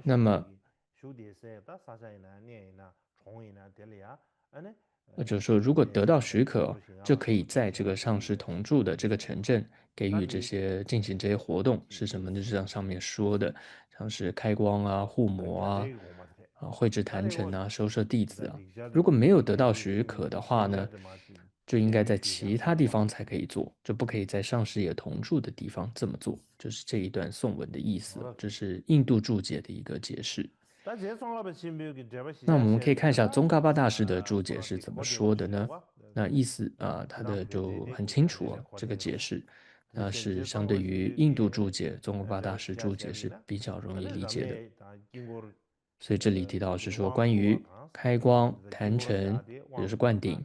那么就是说，如果得到许可，就可以在这个上师同住的这个城镇给予进行这些活动。是什么呢？就像上面说的，像是开光护摩绘制坛城收摄弟子如果没有得到许可的话呢，就应该在其他地方才可以做，就不可以在上师也同住的地方这么做。就是这一段颂文的意思，这是印度注解的一个解释。那我们可以看一下宗喀巴大师的注解是怎么说的呢？那意思他的就很清楚这个解释，那是相对于印度注解，宗喀巴大师注解是比较容易理解的。所以这里提到是说，关于开光、坛城，也就是灌顶，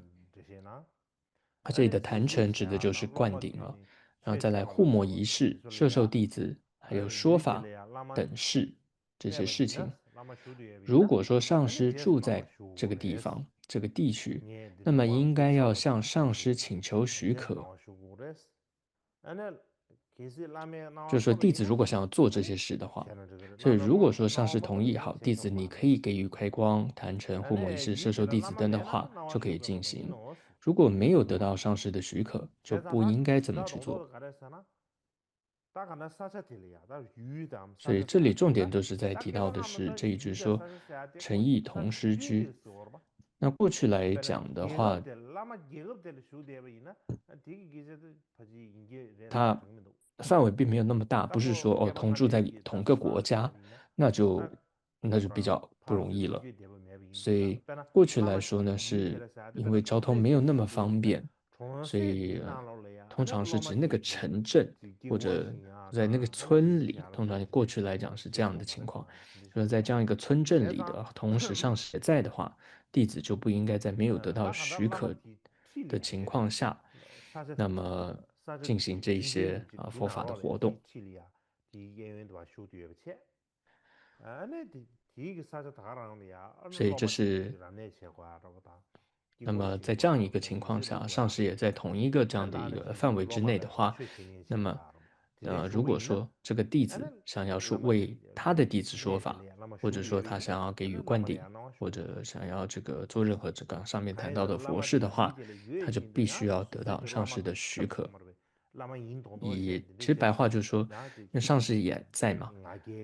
这里的坛城指的就是灌顶然后再来护摩仪式、摄受弟子，还有说法等事这些事情。如果说上师住在这个地方、这个地区，那么应该要向上师请求许可。就是说，弟子如果想要做这些事的话，所以如果说上师同意，好，弟子你可以给予开光、坛城、护摩仪式、摄受弟子灯的话，就可以进行。如果没有得到上师的许可，就不应该这么去做。所以这里重点都是在提到的是这一句说诚意同师居。那过去来讲的话，它范围并没有那么大，不是说同住在同个国家，那就比较不容易了。所以过去来说呢，是因为交通没有那么方便，所以通常是指那个城镇或者在那个村里，通常过去来讲是这样的情况。就是在这样一个村镇里的，同时上师也在的话，弟子就不应该在没有得到许可的情况下，那么进行这一些佛法的活动。所以这是，那么在这样一个情况下，上师也在同一个这样的一个范围之内的话，那么，如果说这个弟子想要说为他的弟子说法，或者说他想要给予灌顶，或者想要这个做任何这个上面谈到的佛事的话，他就必须要得到上师的许可。其实白话就是说，因为上师也在嘛，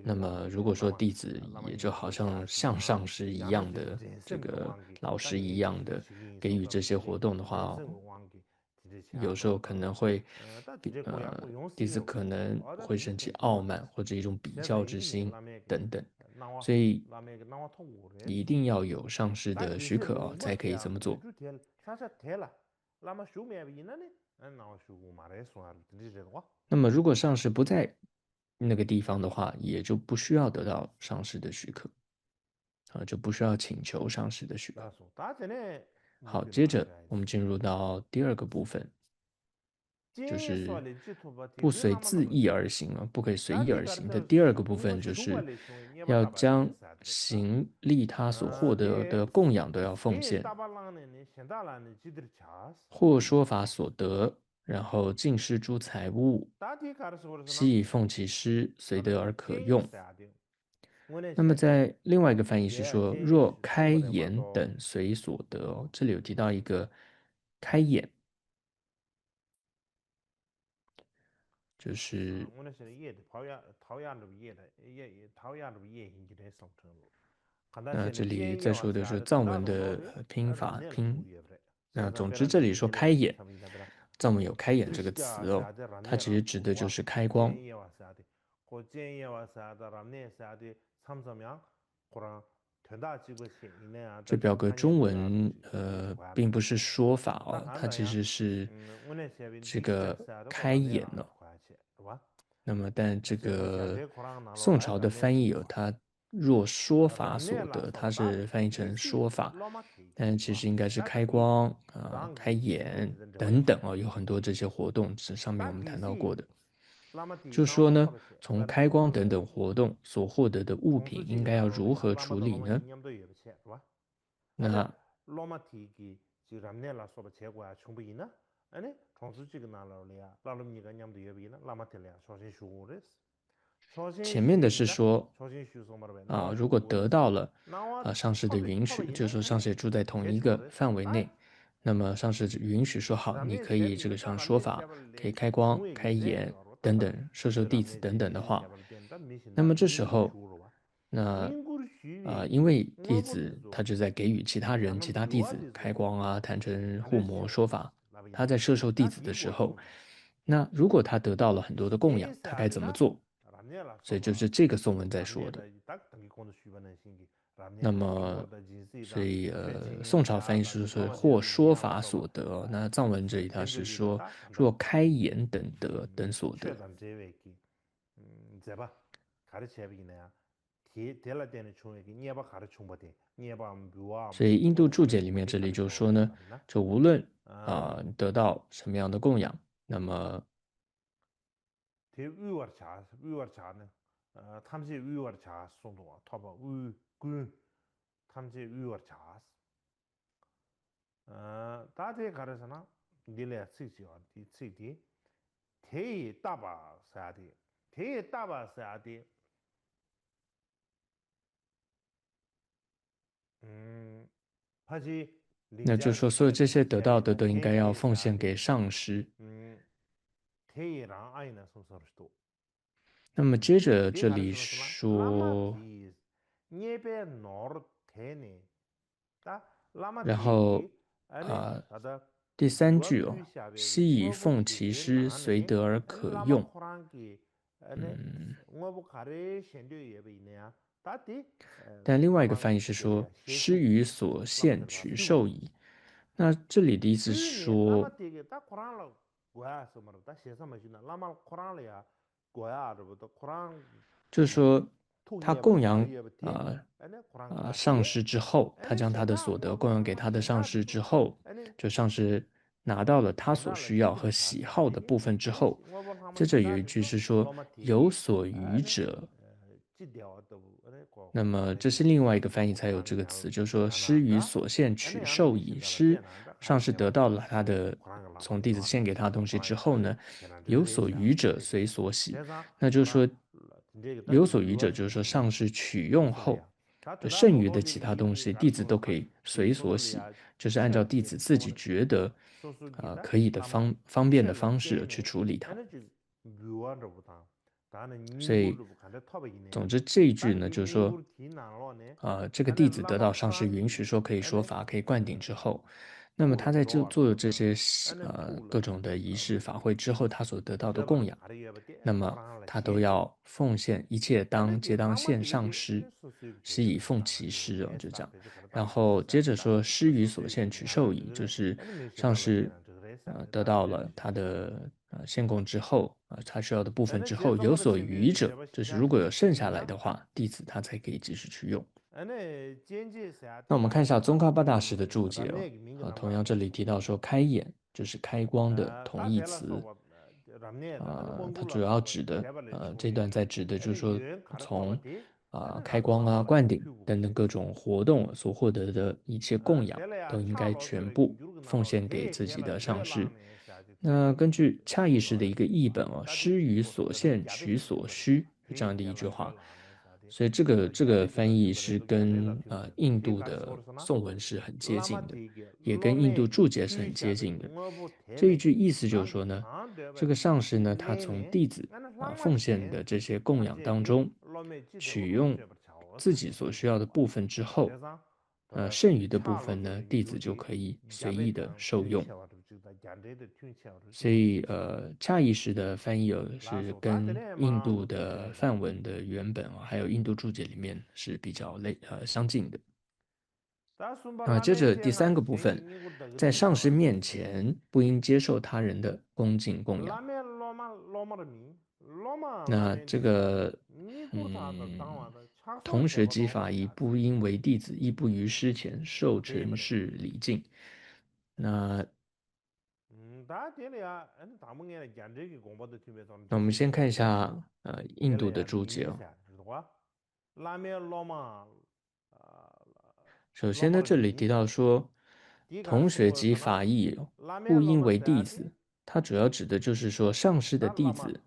那么如果说弟子也就好像像上师一样的这个老师一样的给予这些活动的话，有时候可能会弟子可能会升起傲慢或者一种比较之心等等，所以一定要有上师的许可哦，才可以这么做。那么，如果上师不在那个地方的话，也就不需要得到上师的许可，就不需要请求上师的许可。好，接着我们进入到第二个部分，就是不随自意而行啊，不可以随意而行的第二个部分，就是要将行利他所获得的供养都要奉献，或说法所得，然后尽施诸财物，悉以奉其师，随得而可用。那么在另外一个翻译是说，若开眼等随所得哦，这里有提到一个开眼，就是那这里再说的是藏文的拼法拼，那总之这里说开眼，藏文有开眼这个词哦，它其实指的就是开光。这表格中文并不是说法哦，它其实是这个开眼了。那么，但这个宋朝的翻译哦，它若说法所得，它是翻译成说法，但其实应该是开光开眼等等哦，有很多这些活动，这上面我们谈到过的。就说呢，从开光等等活动所获得的物品，应该要如何处理呢？那前面的是说如果得到了上师的允许，就是说上师也住在同一个范围内，那么上师允许说好，你可以这个上说法，可以开光、开眼等等，授弟子等等的话，那么这时候，那因为弟子他就在给予其他人、其他弟子开光坛成护摩说法，他在授弟子的时候，那如果他得到了很多的供养，他该怎么做？所以就是这个颂文在说的。那么，所以宋朝翻译是或说法所得，那藏文这里他是说若开眼等得等所得。所以印度注解里面这里就说呢，就无论得到什么样的供养，那么那就是说所有这些得到的都应该要奉献给上师。那么接着这里说，然后第三句哦，悉以奉其师，随得而可用。但另外一个翻译是说，施于所献取受矣。那这里的意思是说，就是说他供养上师之后，他将他的所得供养给他的上师之后，就上师拿到了他所需要和喜好的部分之后，接着有一句是说有所余者。那么这是另外一个翻译才有这个词，就是说施于所献取受矣。上士得到了他的从弟子献给他的东西之后呢，有所余者随所喜。那就是说有所余者，就是说上士取用后，就剩余的其他东西，弟子都可以随所喜，就是按照弟子自己觉得可以的方便的方式去处理它。所以，总之这一句呢，就是说，这个弟子得到上师允许说可以说法，可以灌顶之后，那么他在做这些各种的仪式法会之后，他所得到的供养，那么他都要奉献一切皆当献上师，施以奉其师哦，就这样。然后接着说施于所献取受矣，就是上师得到了他的献供之后他需要的部分之后有所余者，就是如果有剩下来的话，弟子他才可以继续去用。那我们看一下宗喀巴大师的注解同样这里提到说开眼就是开光的同义词。它主要指的这段在指的就是说从开光灌顶等等各种活动所获得的一切供养都应该全部奉献给自己的上师。那根据恰意识的一个译本施于所献取所需这样的一句话，所以这个翻译是跟印度的颂文是很接近的，也跟印度注解是很接近的。这一句意思就是说呢，这个上师呢，他从弟子奉献的这些供养当中取用自己所需要的部分之后，剩余的部分呢，弟子就可以随意的受用。所以恰意识的翻译是跟印度的梵文的原本还有印度注解里面是比较相近的。接着第三个部分，在上师面前不应接受他人的恭敬供养。那这个同学即法义，不应为弟子，亦不于师前受承事礼敬。那我们先看一下印度的注解首先呢，这里提到说，同学及法义不应为弟子，它主要指的就是说上师的弟子，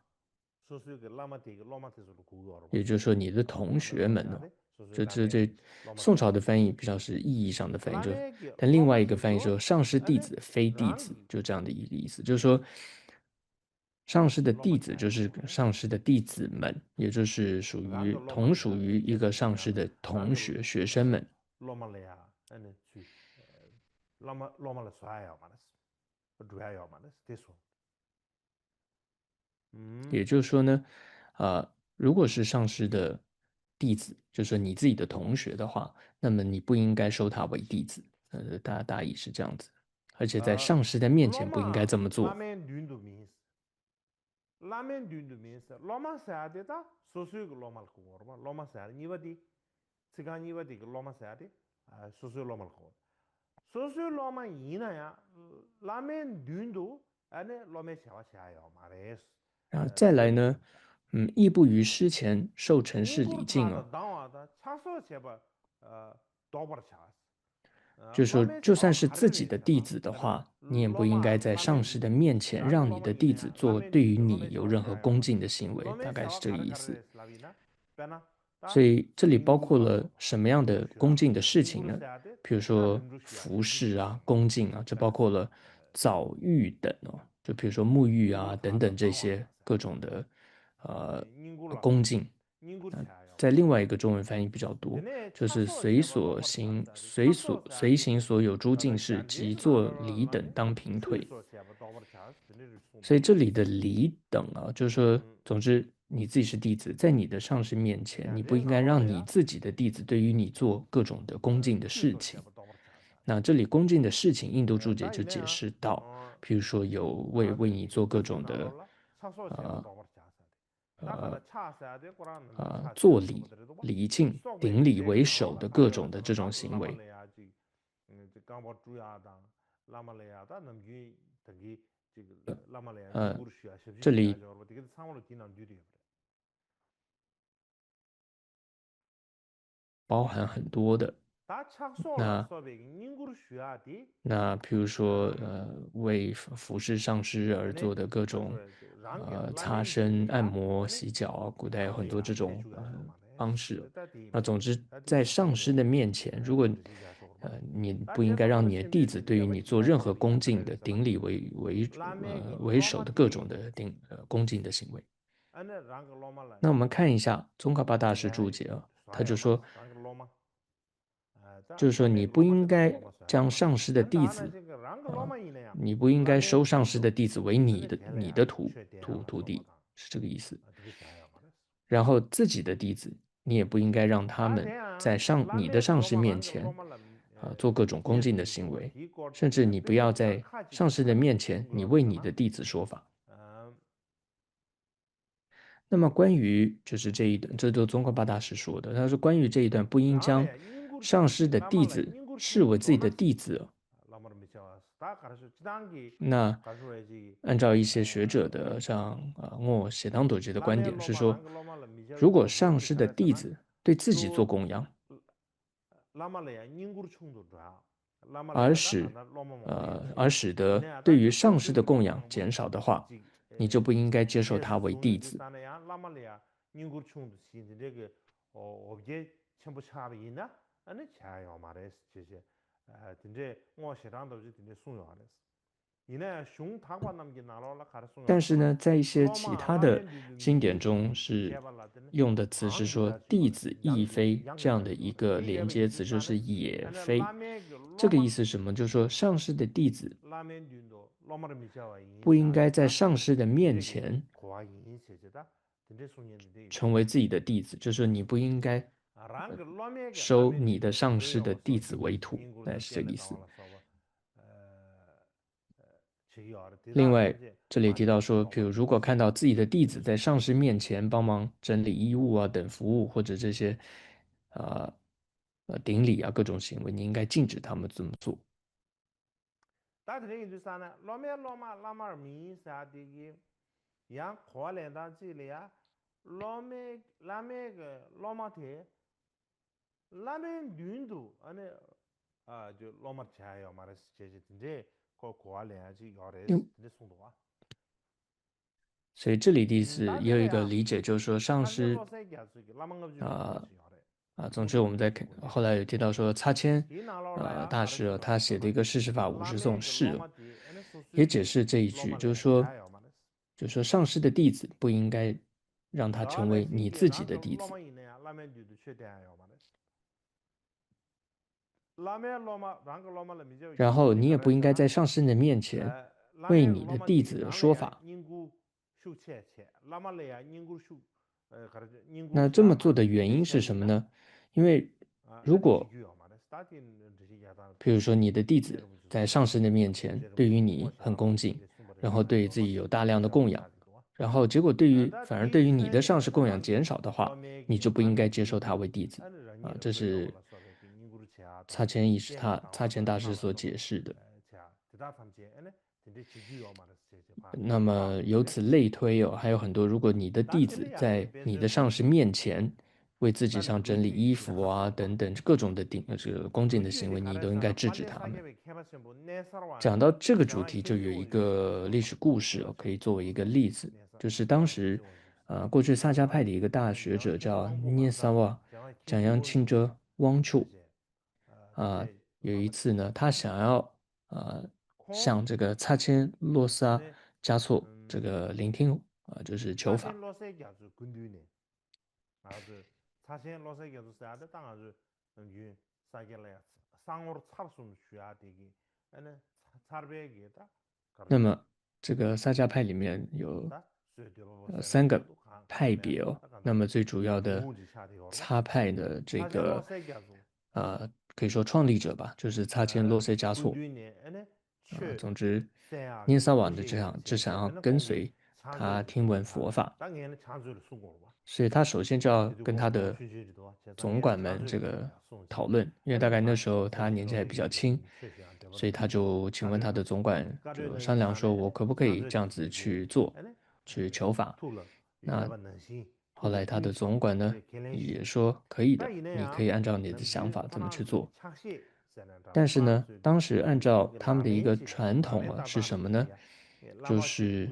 也就是说你的同学们这宋朝的翻译比较是意义上的翻译，但另外一个翻译说上师弟子非弟子，就这样的一个意思，就是说上师的弟子就是上师的弟子们，也就是同属于一个上师的同学学生们。也就是说呢，如果是上师的弟子，就是你自己的同学的话，那么你不应该收他为弟子。大意是这样子，而且在上师的面前不应该这么做。然后再来呢，亦不于师前受承事礼敬就是说，就算是自己的弟子的话，你也不应该在上师的面前让你的弟子做对于你有任何恭敬的行为，大概是这个意思。所以这里包括了什么样的恭敬的事情呢？比如说服饰恭敬这包括了澡浴等就比如说沐浴等等这些各种的恭敬。在另外一个中文翻译比较多，就是随行所有诸敬事及作礼等当平退。所以这里的礼等就是说，总之你自己是弟子，在你的上师面前，你不应该让你自己的弟子对于你做各种的恭敬的事情。那这里恭敬的事情，印度注解就解释到，譬如说有为你做各种的做礼敬、顶礼为首的各种的这种行为。呃，这里包含很多的。那比如说为服侍上师而做的各种擦身、按摩、洗脚啊，古代有很多这种方式哦。那总之，在上师的面前，如果你不应该让你的弟子对于你做任何恭敬的顶礼为首的各种的恭敬的行为。那我们看一下宗喀巴大师注解啊，他就说。就是说，你不应该将上师的弟子，你不应该收上师的弟子为你的徒弟，是这个意思。然后自己的弟子，你也不应该让他们在你的上师面前，做各种恭敬的行为，甚至你不要在上师的面前，你为你的弟子说法。那么关于就是这一段，这都宗喀巴大师说的。他说关于这一段，不应将上师的弟子视为自己的弟子。那按照一些学者的像我写当朵杰的观点是说，如果上师的弟子对自己做供养，而使得对于上师的供养减少的话，你就不应该接受他为弟子。但是呢，在一些其他的经典中是用的词是说"弟子亦非"这样的一个连接词，就是"也非"。这个意思是什么？就是说上师的弟子不应该在上师的面前成为自己的弟子，就是你不应该收你的上师的弟子为徒，是这个意思。另外，这里提到说，比如如果看到自己的弟子在上师面前帮忙整理衣物啊等服务，或者这些顶礼啊各种行为，你应该禁止他们这么做。所以这里的意思也有一个理解，就是说上师总之我们在后来有提到说擦谦大师他写的一个世事法50颂释也解释这一句，就是说上师的弟子不应该让他成为你自己的弟子。然后你也不应该在上师的面前为你的弟子说法。那这么做的原因是什么呢？因为如果比如说你的弟子在上师的面前对于你很恭敬，然后对自己有大量的供养，然后结果反而对于你的上师供养减少的话，你就不应该接受他为弟子这是擦谦大师所解释的。那么由此类推还有很多，如果你的弟子在你的上师面前为自己像整理衣服啊等等各种的这个恭敬的行为，你都应该制止他们。讲到这个主题，就有一个历史故事可以作为一个例子，就是当时过去萨迦派的一个大学者叫涅萨瓦蒋央钦哲汪处有一次呢，他想要向这个擦谦洛萨嘉措这个聆听就是求法。那么这个萨迦派里面有3个派别那么最主要的擦派的这个可以说创立者吧，就是擦谦洛塞嘉措。总之，涅萨瓦的只想要跟随他听闻佛法，所以他首先就要跟他的总管们这个讨论，因为大概那时候他年纪还比较轻，所以他就请问他的总管，就商量说，我可不可以这样子去做，去求法？那后来他的总管呢也说可以的，你可以按照你的想法这么去做。但是呢，当时按照他们的一个传统啊是什么呢？就是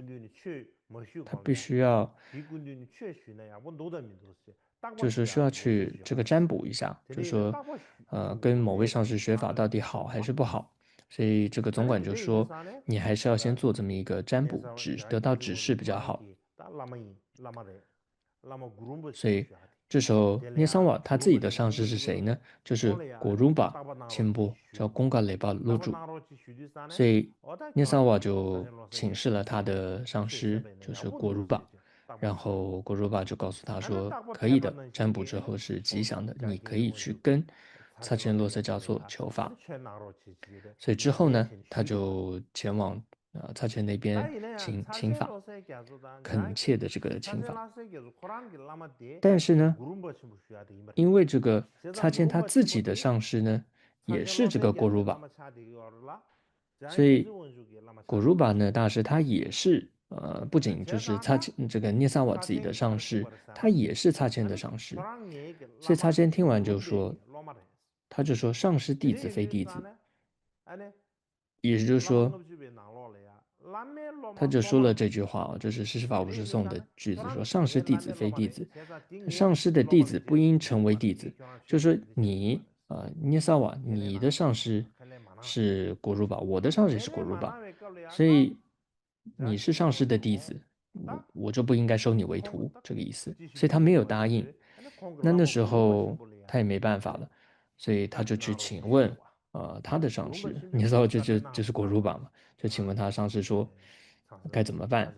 他必须要，就是需要去这个占卜一下，就说，跟某位上师学法到底好还是不好。所以这个总管就说，你还是要先做这么一个占卜，得到指示比较好。所以这时候聂桑瓦他自己的上司是谁呢？就是果如巴亲部，叫贡嘎雷巴罗主。所以聂桑瓦就请示了他的上师，就是果如巴。然后果如巴就告诉他说，可以的，占卜之后是吉祥的，你可以去跟擦钱罗塞嘉措求法。所以之后呢，他就前往擦钱那边请法，恳切的这个请法。但是呢，因为这个擦谦他自己的上司呢，也是这个果如巴，所以果如巴呢大师他也是不仅就是擦谦这个聂萨瓦自己的上司，他也是擦谦的上司，所以擦谦听完就说，他就说上师弟子非弟子，也就是说。他就说了这句话啊，这是释法五世颂的句子，说上师弟子非弟子，上师的弟子不应成为弟子。就说你涅萨瓦，你的上师是果如巴，我的上师也是果如巴，所以你是上师的弟子，我就不应该收你为徒，这个意思。所以他没有答应。那时候他也没办法了，所以他就去请问他的上师，你知道就是果如巴嘛，就请问他上师说该怎么办？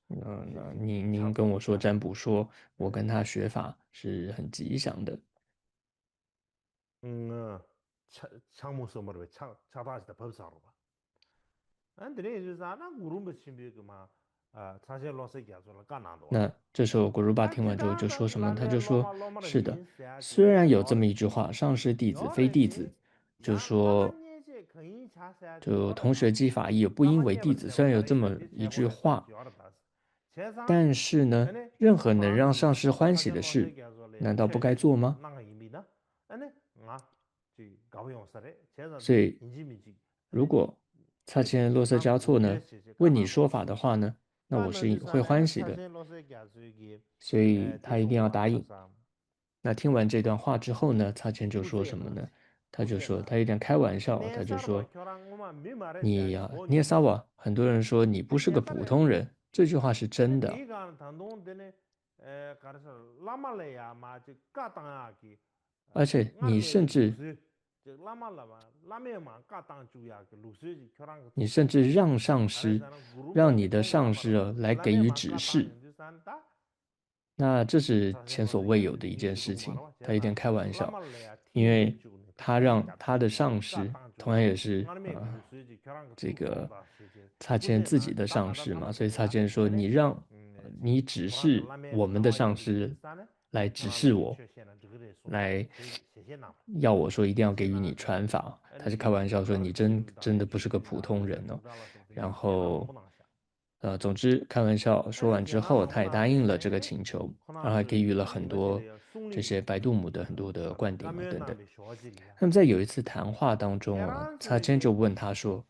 那您跟我说占卜说我跟他学法是很吉祥的。那这时候古鲁巴听完之后就说什么？他就说：“是的，虽然有这么一句话，上师弟子非弟子，就说就同学记法义不应为弟子。虽然有这么一句话，但是呢，任何能让上师欢喜的事，难道不该做吗？所以，如果擦谦洛色嘉措呢问你说法的话呢，那我是会欢喜的。所以他一定要答应。那听完这段话之后呢，擦谦就说什么呢？他就说他有点开玩笑，他就说你呀，涅萨瓦，很多人说你不是个普通人，这句话是真的。而且你甚至让上师，让你的上师来给予指示，那这是前所未有的一件事情。他有点开玩笑，因为他让他的上司，同样也是这个擦谦自己的上司嘛，所以擦谦说你指示我们的上司来指示我，来要我说一定要给予你传法。他是开玩笑说你真的不是个普通人哦。然后总之开玩笑说完之后，他也答应了这个请求，然后还给予了很多这些白度母的很多的灌顶啊等等。那么在有一次谈话当中啊，擦谦就问他说：“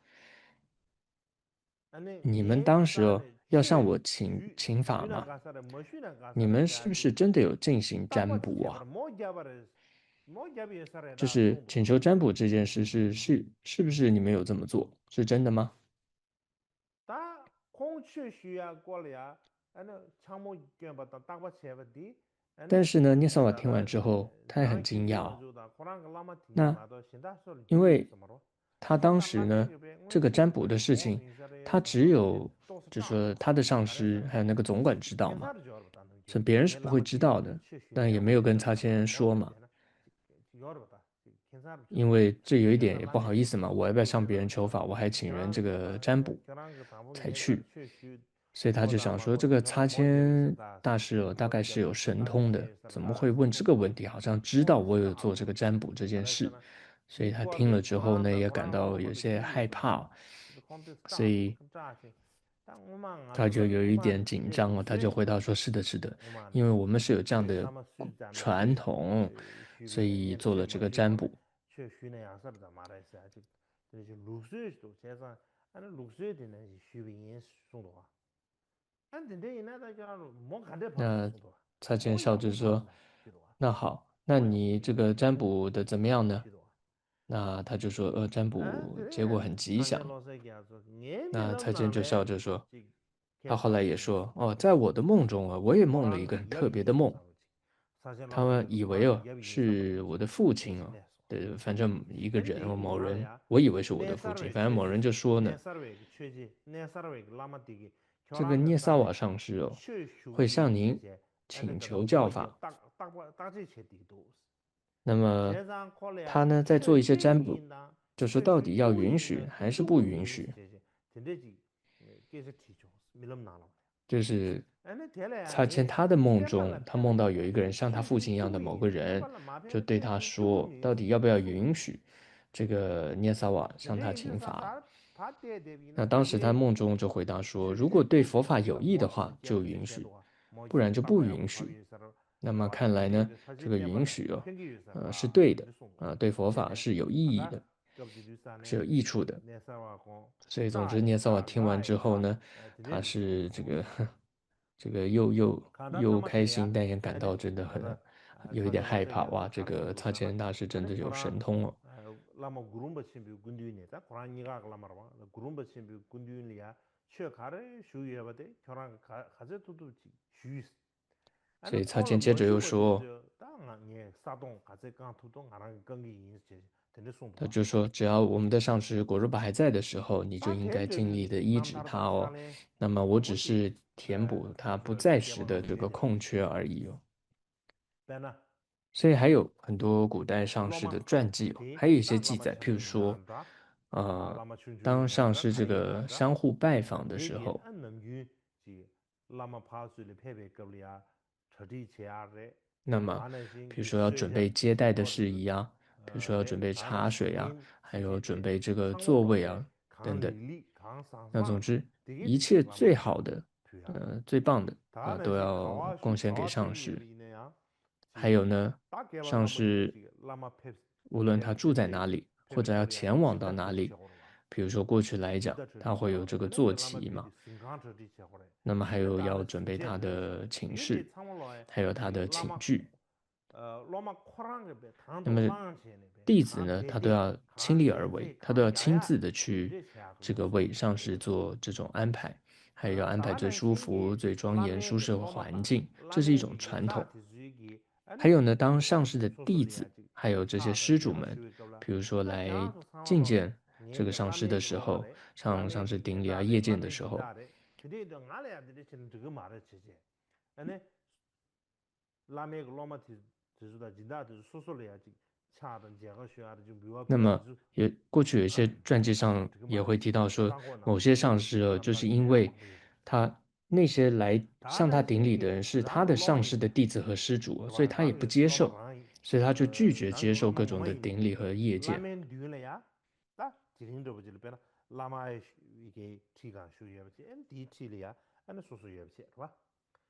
你们当时要向我请法吗？你们是不是真的有进行占卜啊？就是请求占卜这件事是不是你们有这么做？是真的吗？”但是呢，聂萨瓦听完之后，他也很惊讶哦。那因为他当时呢，这个占卜的事情，他只有就是说他的上司还有那个总管知道嘛，所以别人是不会知道的。但也没有跟擦谦说嘛，因为这有一点也不好意思嘛，我要不要向别人求法？我还请人这个占卜才去。所以他就想说，这个擦谦大师大概是有神通的，怎么会问这个问题？好像知道我有做这个占卜这件事，所以他听了之后呢，也感到有些害怕，所以他就有一点紧张他就回答说：“是的，是的，因为我们是有这样的传统，所以做了这个占卜。”那蔡健笑着说：“那好，那你这个占卜的怎么样呢？”那他就说：占卜结果很吉祥。”那蔡健就笑着说：“他后来也说，哦，在我的梦中我也梦了一个很特别的梦。他们以为是我的父亲对，反正一个人某人，我以为是我的父亲，反正某人就说呢，这个聂萨瓦上师会向您请求教法。那么他呢，在做一些占卜，就说到底要允许还是不允许？就是他的梦中，他梦到有一个人像他父亲一样的某个人，就对他说，到底要不要允许这个聂萨瓦向他请法？那当时他梦中就回答说，如果对佛法有益的话，就允许；不然就不允许。那么看来呢，这个允许是对的，对佛法是有意义的，是有益处的。所以总之，聂萨瓦听完之后呢，他是这个又开心，但也感到真的有一点害怕。哇，这个擦钱大师真的有神通哦。所以擦钱接着又说，他就说，只要我们的上师果若巴还在的时候，你就应该尽力的医治他哦。那么我只是填补他不在时的这个空缺而已哦。所以还有很多古代上师的传记还有一些记载，譬如说，当上师这个相互拜访的时候，那么比如说要准备接待的事宜啊，比如说要准备茶水啊，还有准备这个座位啊等等。那总之，一切最好的，最棒的都要贡献给上师。还有呢，上师无论他住在哪里，或者要前往到哪里，比如说过去来讲，他会有这个坐骑嘛，那么还有要准备他的寝室，还有他的寝具。那么弟子呢，他都要亲力而为，他都要亲自的去这个为上师做这种安排，还有要安排最舒服、最庄严、舒适的环境，这是一种传统。还有呢，当上师的弟子，还有这些施主们，比如说来觐见这个上师的时候，上师顶礼啊、谒见的时候，那么过去有一些传记上也会提到说，某些上师就是因为他那些来向他顶礼的人是他的上师的弟子和施主，所以他也不接受，所以他就拒绝接受各种的顶礼和谒见。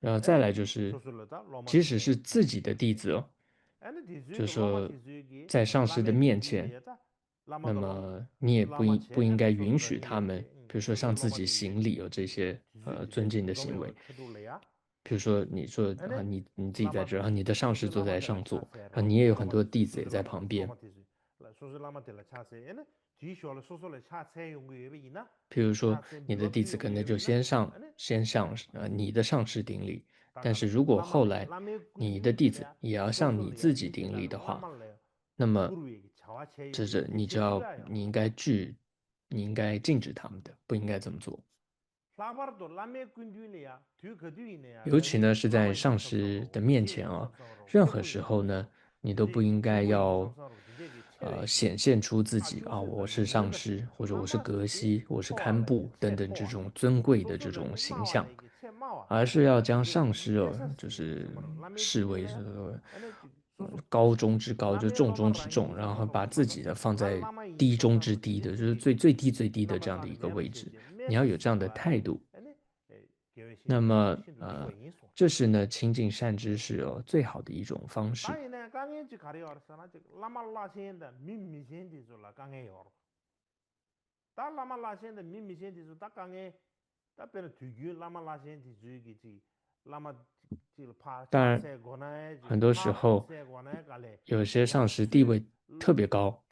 然后再来就是，即使是自己的弟子就是说在上师的面前，那么你也不应该允许他们，比如说向自己行礼这些尊敬的行为。比如说你说你自己在这然后你的上师坐在上座，然后你也有很多弟子也在旁边。譬如说，你的弟子可能就先向你的上师顶礼，但是如果后来你的弟子也要向你自己顶礼的话，那么这是你应该禁止他们的，不应该这么做。尤其呢是在上师的面前任何时候呢，你都不应该要显现出自己我是上师，或者我是格西，我是堪布等等这种尊贵的这种形象，而是要将上师就是视为高中之高，就重中之重，然后把自己的放在低中之低的，就是最低的这样的一个位置。你要有这样的态度，那么这是呢亲近善知识最好的一种方式。다 라마 라센데 미미센티서 다 강에 다 베르 뒤규 라마 라센티 주의기지 라마当然，很多时候有些上师地位特别高，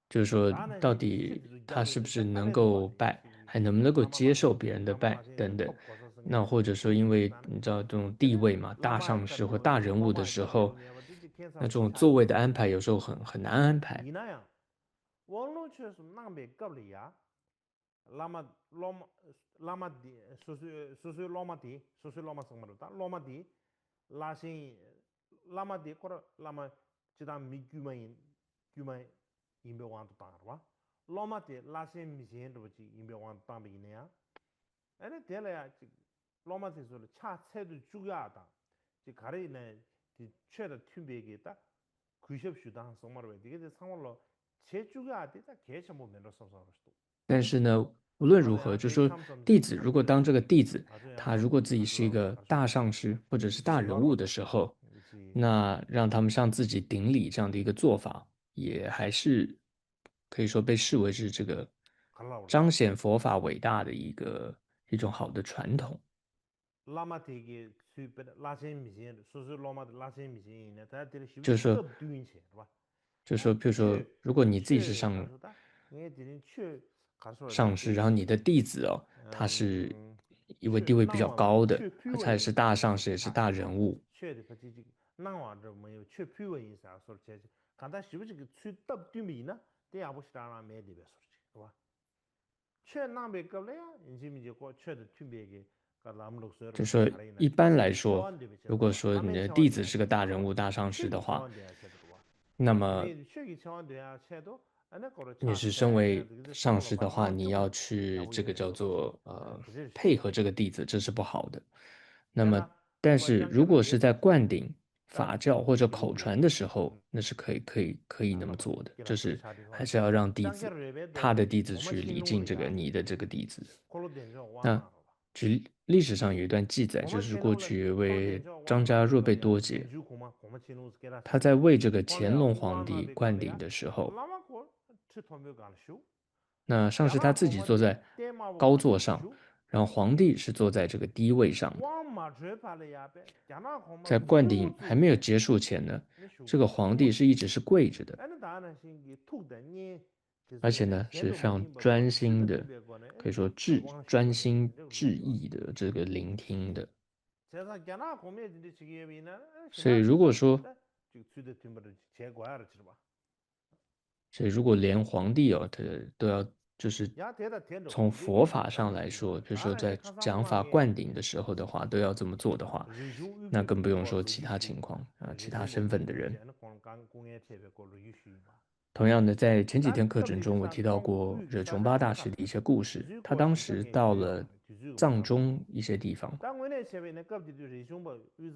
就是说到底他是不是能够拜，还能不能够接受别人的拜等等。那或者说，因为你知道这种地位嘛，大上师或大人物的时候，那这种座位的安排有时候很难安排。 lama loma lama di susu loma di susu loma sangmarata loma di lasin lama di kora lama chidam mi gyumai imbe wan to tarwa loma di lasin mi sen do chi imbe wan ta bi ne ya ene tele ya loma di so cha che du juya da ji gare ne di che da tumbe ge da kushep shu da sangmarwa dige de sangmarlo che juya de da ge chamo men ro so so 但是呢，无论如何，就说弟子如果当这个弟子，他如果自己是一个大上师或者是大人物的时候，那让他们向自己顶礼这样的一个做法，也还是可以说被视为是这个彰显佛法伟大的一种好的传统。就是说，譬如说，如果你自己是上师，然后你的弟子他是一位地位比较高的，他也是大上师，也是大人物。就说一般来说，如果说你的弟子是个大人物、大上师的话，那么你是身为上师的话，你要去这个叫做配合这个弟子，这是不好的。那么，但是如果是在灌顶法教或者口传的时候，那是可以那么做的，就是还是要让弟子他的弟子去礼敬这个你的这个弟子。那历史上有一段记载，就是过去有一位张家若贝多杰，他在为这个乾隆皇帝灌顶的时候，那上师他自己坐在高座上，然后皇帝是坐在这个低位上的。在灌顶还没有结束前呢，这个皇帝是一直是跪着的，而且呢是非常专心的，可以说专心致意的这个聆听的。所以如果说，所以如果连皇帝他都要就是从佛法上来说，比如说在讲法灌顶的时候的话，都要这么做的话，那更不用说其他情况其他身份的人。同样的，在前几天课程中，我提到过惹琼巴大师的一些故事。他当时到了藏中一些地方，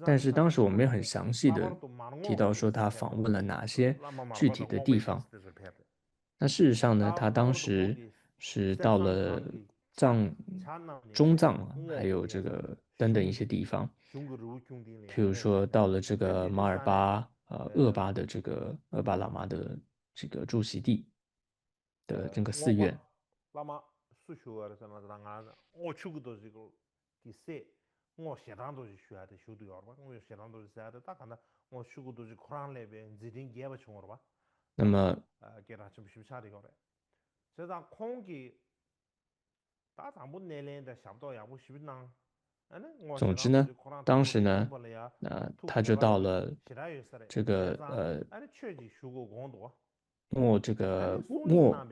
但是当时我没有很详细的提到说他访问了哪些具体的地方。那事实上呢，他当时是到了中藏还有这个等等一些地方，譬如说到了这个马尔巴厄巴的这个厄巴喇嘛的这个住席地的这个寺院。那么总之呢，当时呢，他就到了这个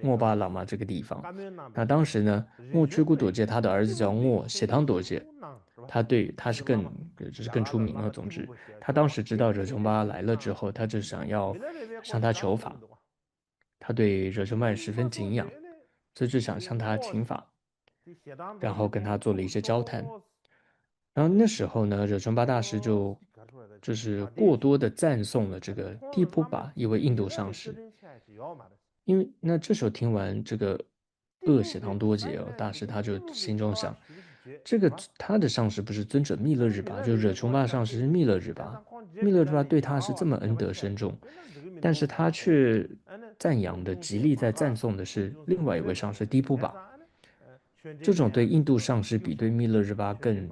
莫巴喇嘛这个地方。那当时呢，莫屈古朵戒他的儿子叫莫谢汤朵戒，他是更出名了。总之，他当时知道惹琼巴来了之后，他就想要向他求法。他对惹琼巴也十分敬仰，所以就想向他请法，然后跟他做了一些交谈。然后那时候呢，惹琼巴大师就就是过多的赞颂了这个蒂普巴一位印度上师。因为那这时候听完这个恶血糖多劫大师他就心中想，这个他的上师不是尊者密勒日巴，就惹琼巴上师是密勒日巴，密勒日巴对他是这么恩德深重，但是他却赞扬的极力在赞颂的是另外一位上师迪普巴，这种对印度上师比对密勒日巴更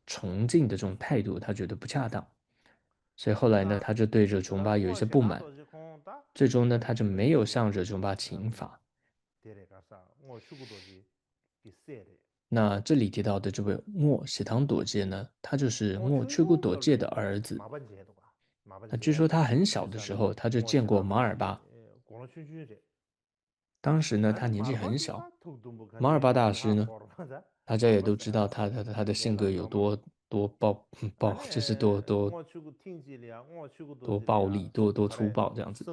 崇敬的这种态度，他觉得不恰当，所以后来呢，他就对惹琼巴有一些不满，最终呢，他就没有向惹琼巴请法。那这里提到的这位莫喜唐朵戒呢，他就是莫却古朵戒的儿子。那据说他很小的时候，他就见过马尔巴。当时呢，他年纪很小。马尔巴大师呢，大家也都知道他的性格有多就是多暴力，多粗暴这样子。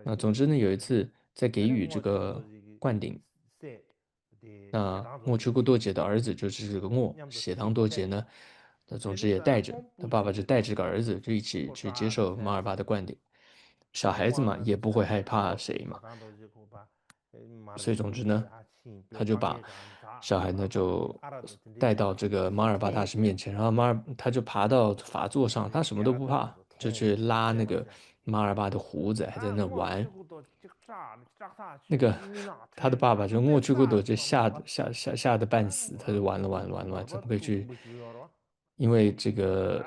那总之呢，有一次在给予这个灌顶，那莫却古多杰的儿子就是这个莫血糖多杰呢，那总之也带着他爸爸就带着这个儿子就一起去接受马尔巴的灌顶。小孩子嘛，也不会害怕谁嘛，所以总之呢，他就把小孩呢就带到这个马尔巴大师面前，然后他就爬到法座上，他什么都不怕，就去拉那个马尔巴的胡子，还在那玩。那个他的爸爸就莫去古朵就吓得半死，他就完了，怎么会去？因为这个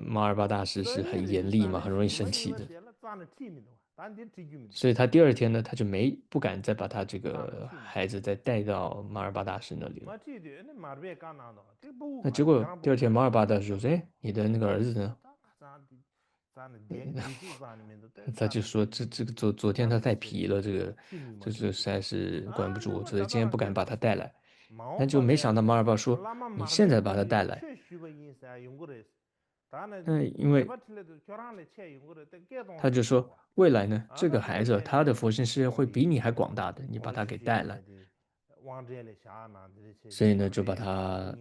马尔巴大师是很严厉嘛，很容易生气的。所以他第二天呢，他就不敢再把他这个孩子再带到马尔巴大师那里了。那结果第二天马尔巴大师就说：“哎，你的那个儿子呢？”他就说：这个昨天他太皮了，这实在是管不住，所以今天不敢把他带来。那就没想到马尔巴说：“你现在把他带来。”因为他就说未来呢，这个孩子他的佛心事业会比你还广大的，你把他给带来。所以呢，就把他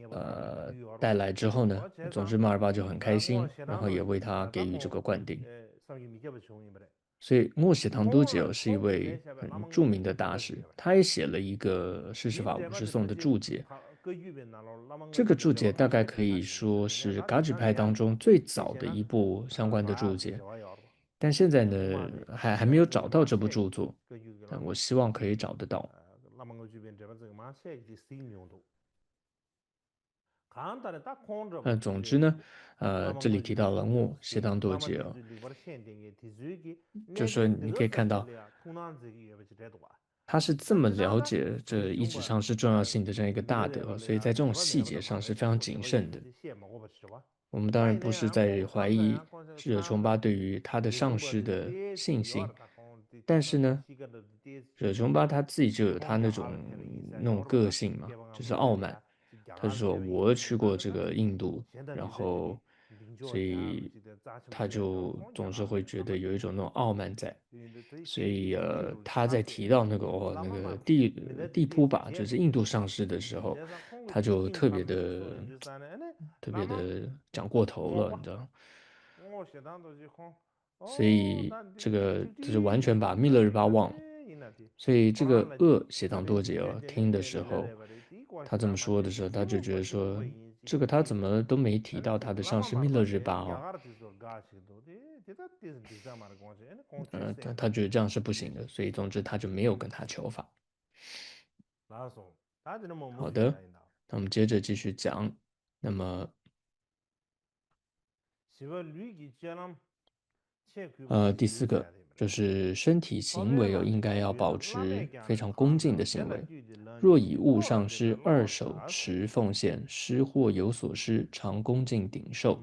带来之后呢，总之马尔巴就很开心，然后也为他给予这个灌顶。所以莫喜唐都吉是一位很著名的大师，他也写了一个《施持法五十颂》的注解。这个注解大概可以说是噶举派当中最早的一部相关的注解，但现在呢还没有找到这部著作，但我希望可以找得到。总之呢，这里提到了莫谢当多杰就说你可以看到，他是这么了解这一指上师重要性的这样一个大德，所以在这种细节上是非常谨慎的。我们当然不是在怀疑智者琼巴对于他的上师的信心，但是呢，惹琼巴他自己就有他那种个性嘛，就是傲慢。他就说我去过这个印度，然后所以他就总是会觉得有一种那种傲慢在，所以他在提到那个地铺吧，就是印度上市的时候，他就特别的讲过头了，你知道。所以这个就是完全把密勒日巴忘了。所以这个血糖多杰听的时候，他这么说的时候，他就觉得说，这个他怎么都没提到他的上司密勒日巴他觉得这样是不行的，所以总之他就没有跟他求法。好的，那我们接着继续讲。那么，第四个就是身体行为应该要保持非常恭敬的行为。若以物上施，二手持奉献，施或有所施，常恭敬顶受。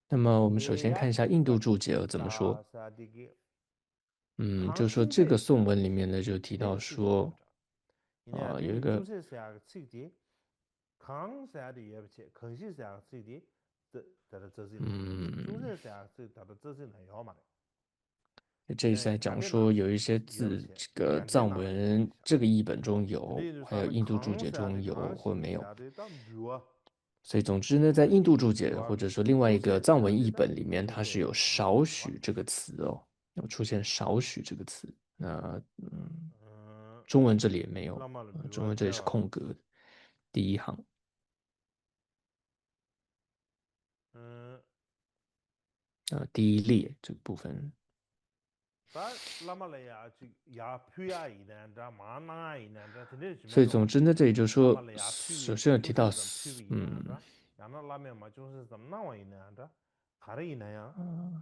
那么我们首先看一下印度注解怎么说。就是说这个颂文里面呢，就提到说，有一个这一次来讲说有一些字，这个藏文这个译本中有，还有印度注解中有或没有。所以总之呢，在印度注解或者说另外一个藏文译本里面，它是有少许这个词哦，有出现少许这个词。那中文这里也没有，中文这里是空格的，第一行。第一列这个部分。所以总之呢，这里就说，首先有提到，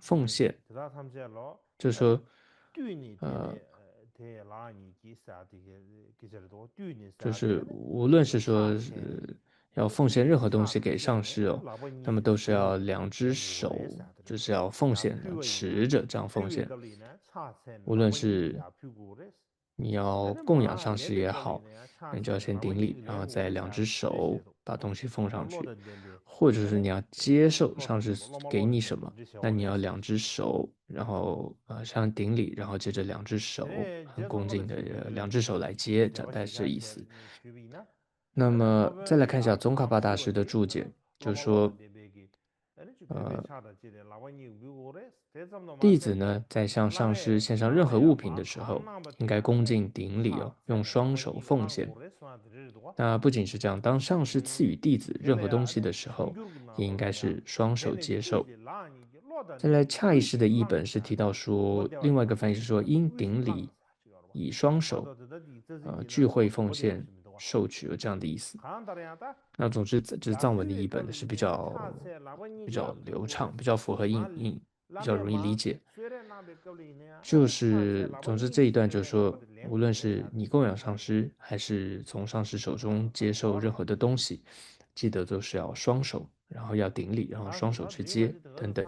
奉献，就是说，就是无论是说，要奉献任何东西给上师哦，那么都是要两只手，就是要奉献的，持着这样奉献。无论是你要供养上师也好，你就要先顶礼，然后再两只手把东西奉上去；或者是你要接受上师给你什么，那你要两只手，然后像顶礼，然后接着两只手很恭敬的两只手来接，大概是这意思。那么再来看一下宗喀巴大师的注解，就是说，弟子呢在向上师献上任何物品的时候，应该恭敬顶礼哦，用双手奉献。那不仅是这样，当上师赐予弟子任何东西的时候，也应该是双手接受。再来，恰义师的译本是提到说，另外一个翻译是说，应顶礼以双手，聚会奉献受取有这样的意思。那总之，这是藏文的译本是比较流畅，比较符合比较容易理解。就是总之这一段就是说，无论是你供养上师，还是从上师手中接受任何的东西，记得都是要双手，然后要顶礼，然后双手去接等等。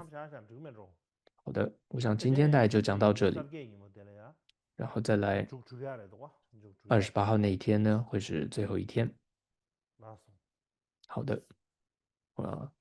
好的，我想今天大概就讲到这里，然后再来28号那一天呢，会是最后一天。好的，我